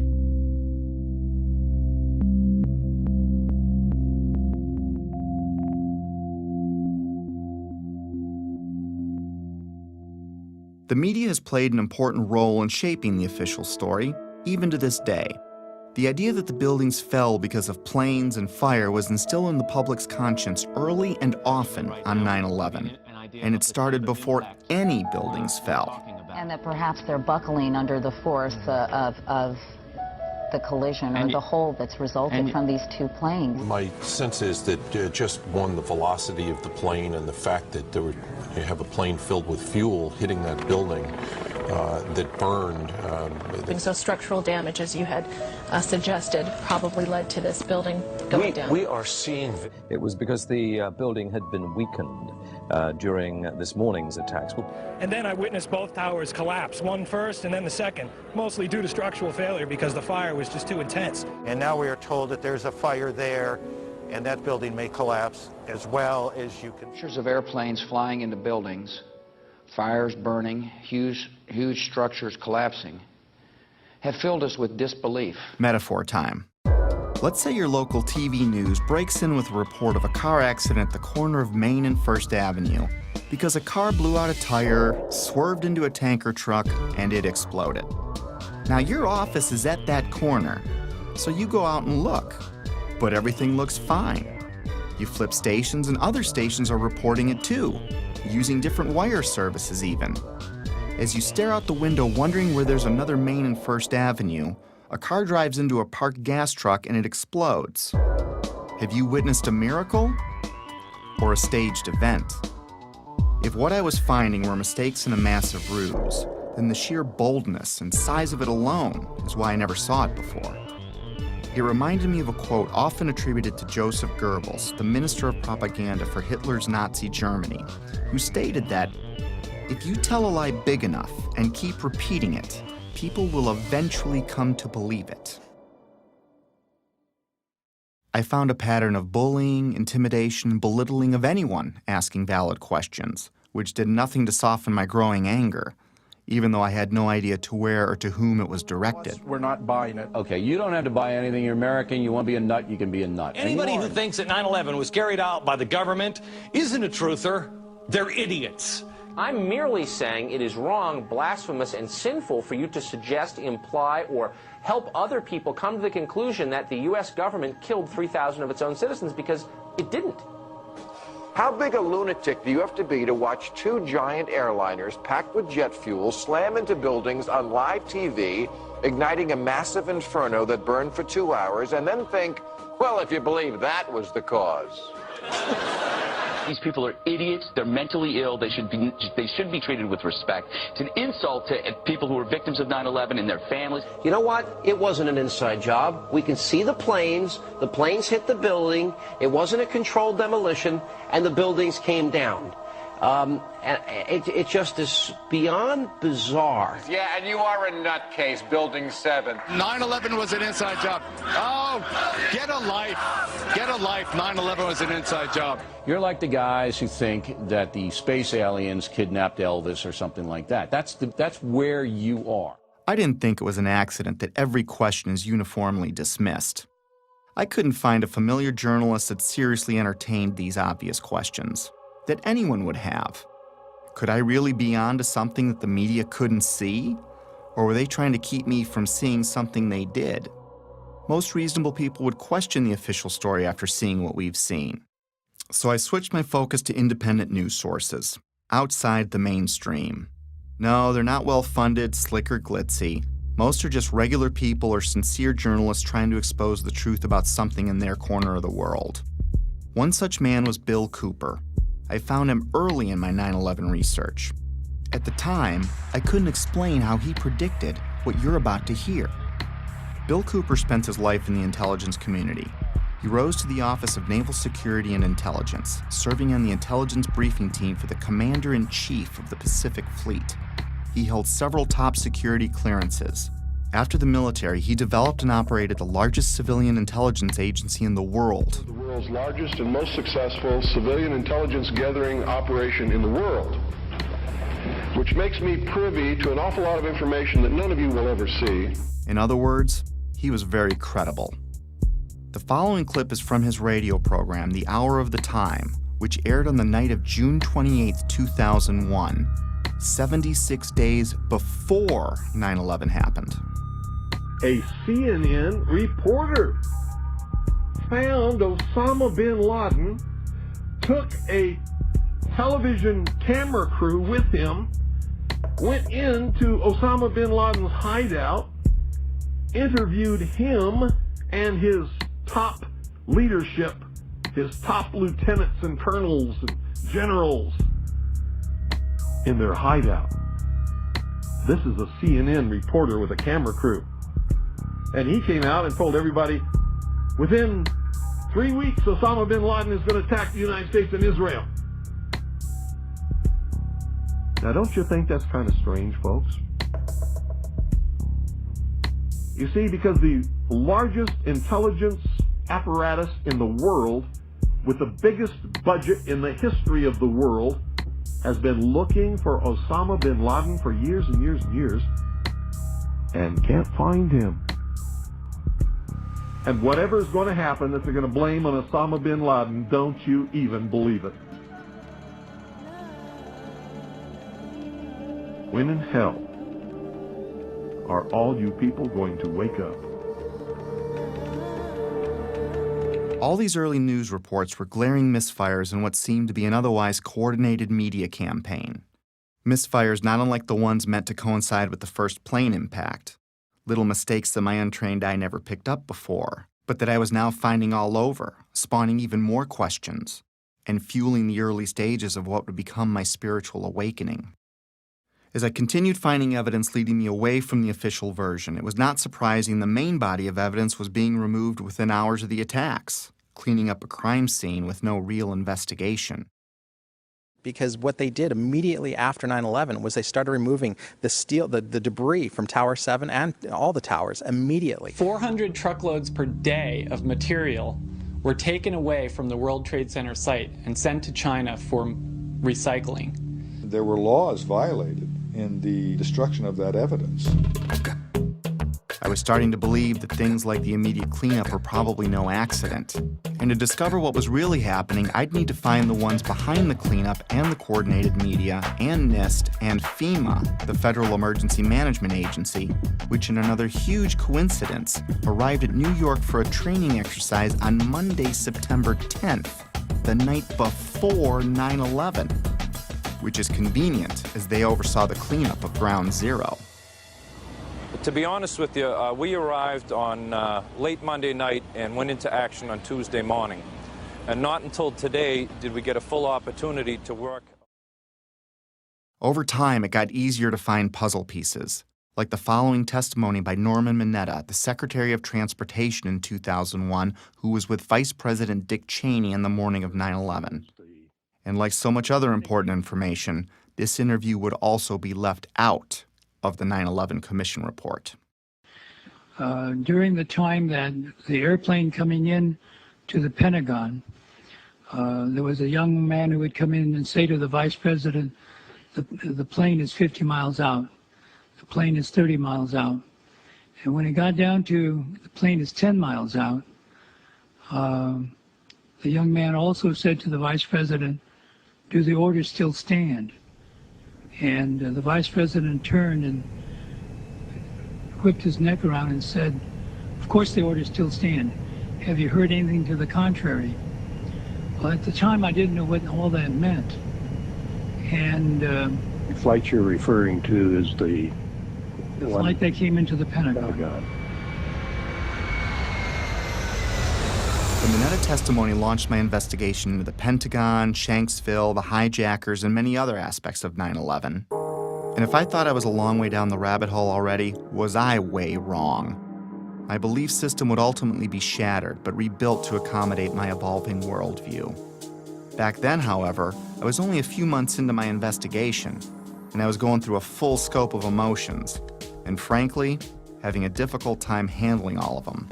The media has played an important role in shaping the official story, even to this day. The idea that the buildings fell because of planes and fire was instilled in the public's conscience early and often on 9/11, and it started before any buildings fell. And that perhaps they're buckling under the force of the collision or the hole that's resulted from these two planes. My sense is that just one, the velocity of the plane and the fact that you have a plane filled with fuel hitting that building that burned. So structural damage, as you had suggested, probably led to this building going down. We are seeing it was because the building had been weakened during this morning's attacks. And then I witnessed both towers collapse, one first and then the second, mostly due to structural failure because the fire was just too intense. And now we are told that there's a fire there and that building may collapse as well as you can. Pictures of airplanes flying into buildings, fires burning, huge structures collapsing, have filled us with disbelief. Metaphor time. Let's say your local TV news breaks in with a report of a car accident at the corner of Main and First Avenue because a car blew out a tire, swerved into a tanker truck, and it exploded. Now your office is at that corner, so you go out and look, but everything looks fine. You flip stations and other stations are reporting it too, using different wire services even. As you stare out the window wondering where there's another Main and First Avenue, a car drives into a parked gas truck and it explodes. Have you witnessed a miracle or a staged event? If what I was finding were mistakes in a massive ruse, then the sheer boldness and size of it alone is why I never saw it before. It reminded me of a quote often attributed to Joseph Goebbels, the minister of propaganda for Hitler's Nazi Germany, who stated that, "If you tell a lie big enough and keep repeating it, people will eventually come to believe it." I found a pattern of bullying, intimidation, and belittling of anyone asking valid questions, which did nothing to soften my growing anger, even though I had no idea to where or to whom it was directed. We're not buying it. Okay, you don't have to buy anything. You're American. You want to be a nut, you can be a nut. Anybody who thinks that 9/11 was carried out by the government isn't a truther. They're idiots. I'm merely saying it is wrong, blasphemous, and sinful for you to suggest, imply, or help other people come to the conclusion that the U.S. government killed 3,000 of its own citizens, because it didn't. How big a lunatic do you have to be to watch two giant airliners packed with jet fuel slam into buildings on live TV, igniting a massive inferno that burned for 2 hours, and then think, well, if you believe that was the cause? These people are idiots. They're mentally ill. They should be treated with respect. It's an insult to people who are victims of 9/11 and their families. You know what? It wasn't an inside job. We can see the planes. The planes hit the building. It wasn't a controlled demolition, and the buildings came down. And it just is beyond bizarre. Yeah, and you are a nutcase, Building 7. 9/11 was an inside job. Oh, get a life. Get a life. 9/11 was an inside job. You're like the guys who think that the space aliens kidnapped Elvis or something like that. That's where you are. I didn't think it was an accident that every question is uniformly dismissed. I couldn't find a familiar journalist that seriously entertained these obvious questions that anyone would have. Could I really be onto something that the media couldn't see? Or were they trying to keep me from seeing something they did? Most reasonable people would question the official story after seeing what we've seen. So I switched my focus to independent news sources, outside the mainstream. No, they're not well-funded, slick or glitzy. Most are just regular people or sincere journalists trying to expose the truth about something in their corner of the world. One such man was Bill Cooper. I found him early in my 9/11 research. At the time, I couldn't explain how he predicted what you're about to hear. Bill Cooper spent his life in the intelligence community. He rose to the Office of Naval Security and Intelligence, serving on the intelligence briefing team for the Commander-in-Chief of the Pacific Fleet. He held several top security clearances. After the military, he developed and operated the largest civilian intelligence agency in the world. The world's largest and most successful civilian intelligence gathering operation in the world, which makes me privy to an awful lot of information that none of you will ever see. In other words, he was very credible. The following clip is from his radio program, The Hour of the Time, which aired on the night of June 28, 2001, 76 days before 9/11 happened. A CNN reporter found Osama bin Laden, took a television camera crew with him, went into Osama bin Laden's hideout, interviewed him and his top leadership, his top lieutenants and colonels and generals in their hideout. This is a CNN reporter with a camera crew. And he came out and told everybody, within 3 weeks, Osama bin Laden is going to attack the United States and Israel. Now, don't you think that's kind of strange, folks? You see, because the largest intelligence apparatus in the world, with the biggest budget in the history of the world, has been looking for Osama bin Laden for years and years and years, and can't find him. And whatever is going to happen that they're going to blame on Osama bin Laden, don't you even believe it. When in hell are all you people going to wake up? All these early news reports were glaring misfires in what seemed to be an otherwise coordinated media campaign. Misfires not unlike the ones meant to coincide with the first plane impact. Little mistakes that my untrained eye never picked up before, but that I was now finding all over, spawning even more questions, and fueling the early stages of what would become my spiritual awakening. As I continued finding evidence leading me away from the official version, it was not surprising the main body of evidence was being removed within hours of the attacks, cleaning up a crime scene with no real investigation. Because what they did immediately after 9/11 was they started removing the steel, the debris from Tower 7 and all the towers immediately. 400 truckloads per day of material were taken away from the World Trade Center site and sent to China for recycling. There were laws violated in the destruction of that evidence. I was starting to believe that things like the immediate cleanup were probably no accident. And to discover what was really happening, I'd need to find the ones behind the cleanup and the coordinated media and NIST and FEMA, the Federal Emergency Management Agency, which in another huge coincidence arrived at New York for a training exercise on Monday, September 10th, the night before 9/11, which is convenient as they oversaw the cleanup of Ground Zero. To be honest with you, we arrived on late Monday night and went into action on Tuesday morning. And not until today did we get a full opportunity to work. Over time, it got easier to find puzzle pieces, like the following testimony by Norman Mineta, the Secretary of Transportation in 2001, who was with Vice President Dick Cheney on the morning of 9/11. And like so much other important information, this interview would also be left out of the 9/11 Commission report. During the time that the airplane coming in to the Pentagon, there was a young man who would come in and say to the vice president, the plane is 50 miles out, the plane is 30 miles out. And when it got down to the plane is 10 miles out, the young man also said to the vice president, do the orders still stand? And the vice president turned and whipped his neck around and said, of course the orders still stand. Have you heard anything to the contrary? Well, at the time I didn't know what all that meant. And the flight you're referring to is the flight that came into the Pentagon. Oh, God. The Mineta testimony launched my investigation into the Pentagon, Shanksville, the hijackers, and many other aspects of 9/11. And if I thought I was a long way down the rabbit hole already, was I way wrong. My belief system would ultimately be shattered, but rebuilt to accommodate my evolving worldview. Back then, however, I was only a few months into my investigation, and I was going through a full scope of emotions, and frankly, having a difficult time handling all of them.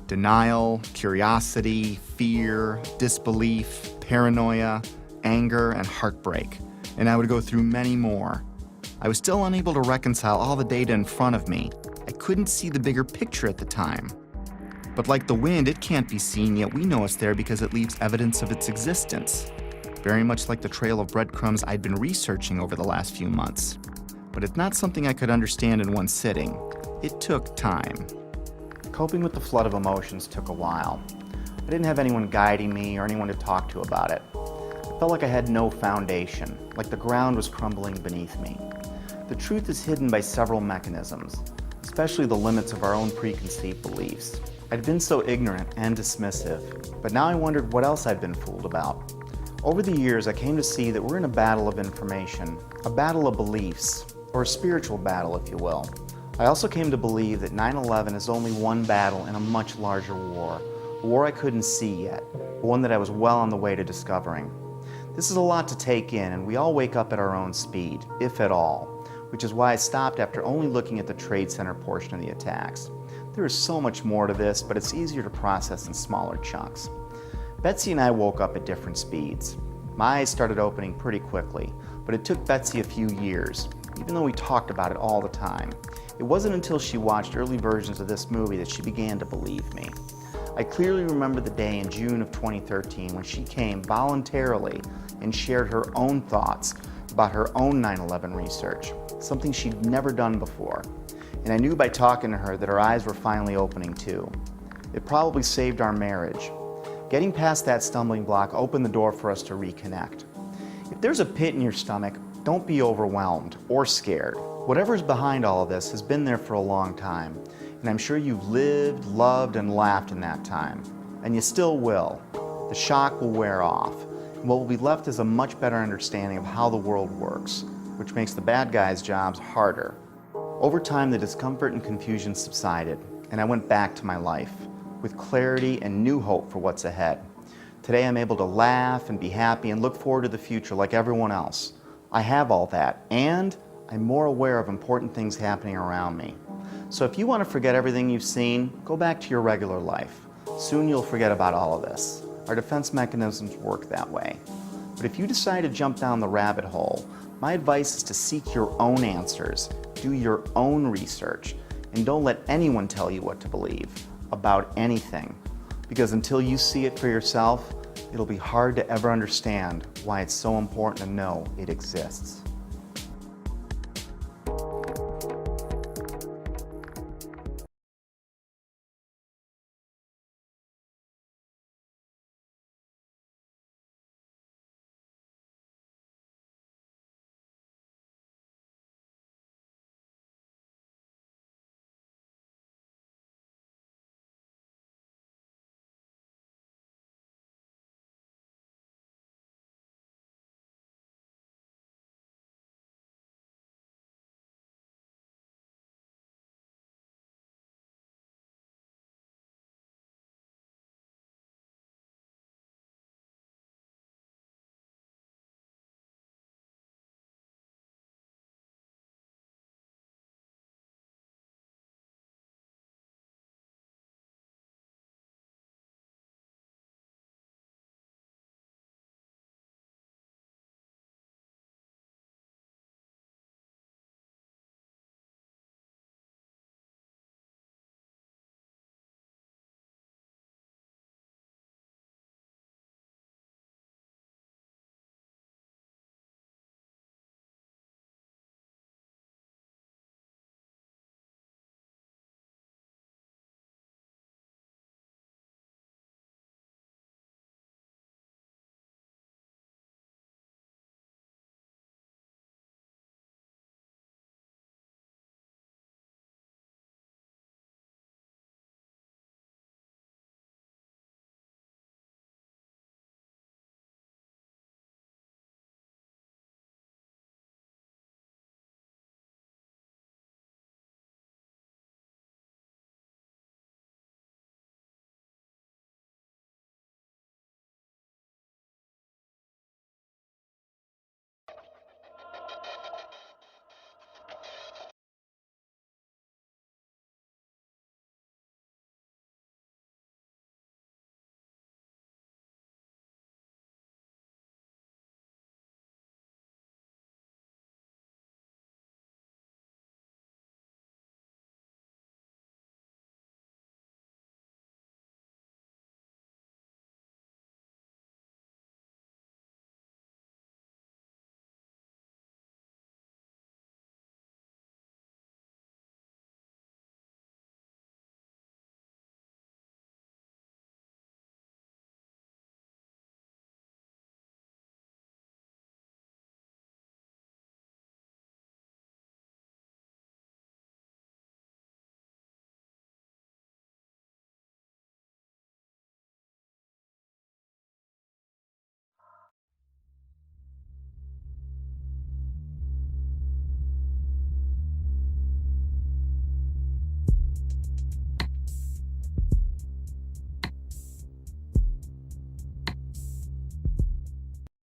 Denial, curiosity, fear, disbelief, paranoia, anger, and heartbreak, and I would go through many more. I was still unable to reconcile all the data in front of me. I couldn't see the bigger picture at the time. But like the wind, it can't be seen, yet we know it's there because it leaves evidence of its existence. Very much like the trail of breadcrumbs I'd been researching over the last few months. But it's not something I could understand in one sitting. It took time. Coping with the flood of emotions took a while. I didn't have anyone guiding me or anyone to talk to about it. I felt like I had no foundation, like the ground was crumbling beneath me. The truth is hidden by several mechanisms, especially the limits of our own preconceived beliefs. I'd been so ignorant and dismissive, but now I wondered what else I'd been fooled about. Over the years, I came to see that we're in a battle of information, a battle of beliefs, or a spiritual battle, if you will. I also came to believe that 9/11 is only one battle in a much larger war, a war I couldn't see yet, but one that I was well on the way to discovering. This is a lot to take in, and we all wake up at our own speed, if at all, which is why I stopped after only looking at the Trade Center portion of the attacks. There is so much more to this, but it's easier to process in smaller chunks. Betsy and I woke up at different speeds. My eyes started opening pretty quickly, but it took Betsy a few years, even though we talked about it all the time. It wasn't until she watched early versions of this movie that she began to believe me. I clearly remember the day in June of 2013 when she came voluntarily and shared her own thoughts about her own 9/11 research, something she'd never done before. And I knew by talking to her that her eyes were finally opening too. It probably saved our marriage. Getting past that stumbling block opened the door for us to reconnect. If there's a pit in your stomach, don't be overwhelmed or scared. Whatever's behind all of this has been there for a long time, and I'm sure you've lived, loved, and laughed in that time. And you still will. The shock will wear off, and what will be left is a much better understanding of how the world works, which makes the bad guys' jobs harder. Over time, the discomfort and confusion subsided, and I went back to my life, with clarity and new hope for what's ahead. Today, I'm able to laugh and be happy and look forward to the future like everyone else. I have all that, and I'm more aware of important things happening around me. So if you want to forget everything you've seen, go back to your regular life. Soon you'll forget about all of this. Our defense mechanisms work that way. But if you decide to jump down the rabbit hole, my advice is to seek your own answers, do your own research, and don't let anyone tell you what to believe about anything. Because until you see it for yourself, it'll be hard to ever understand why it's so important to know it exists.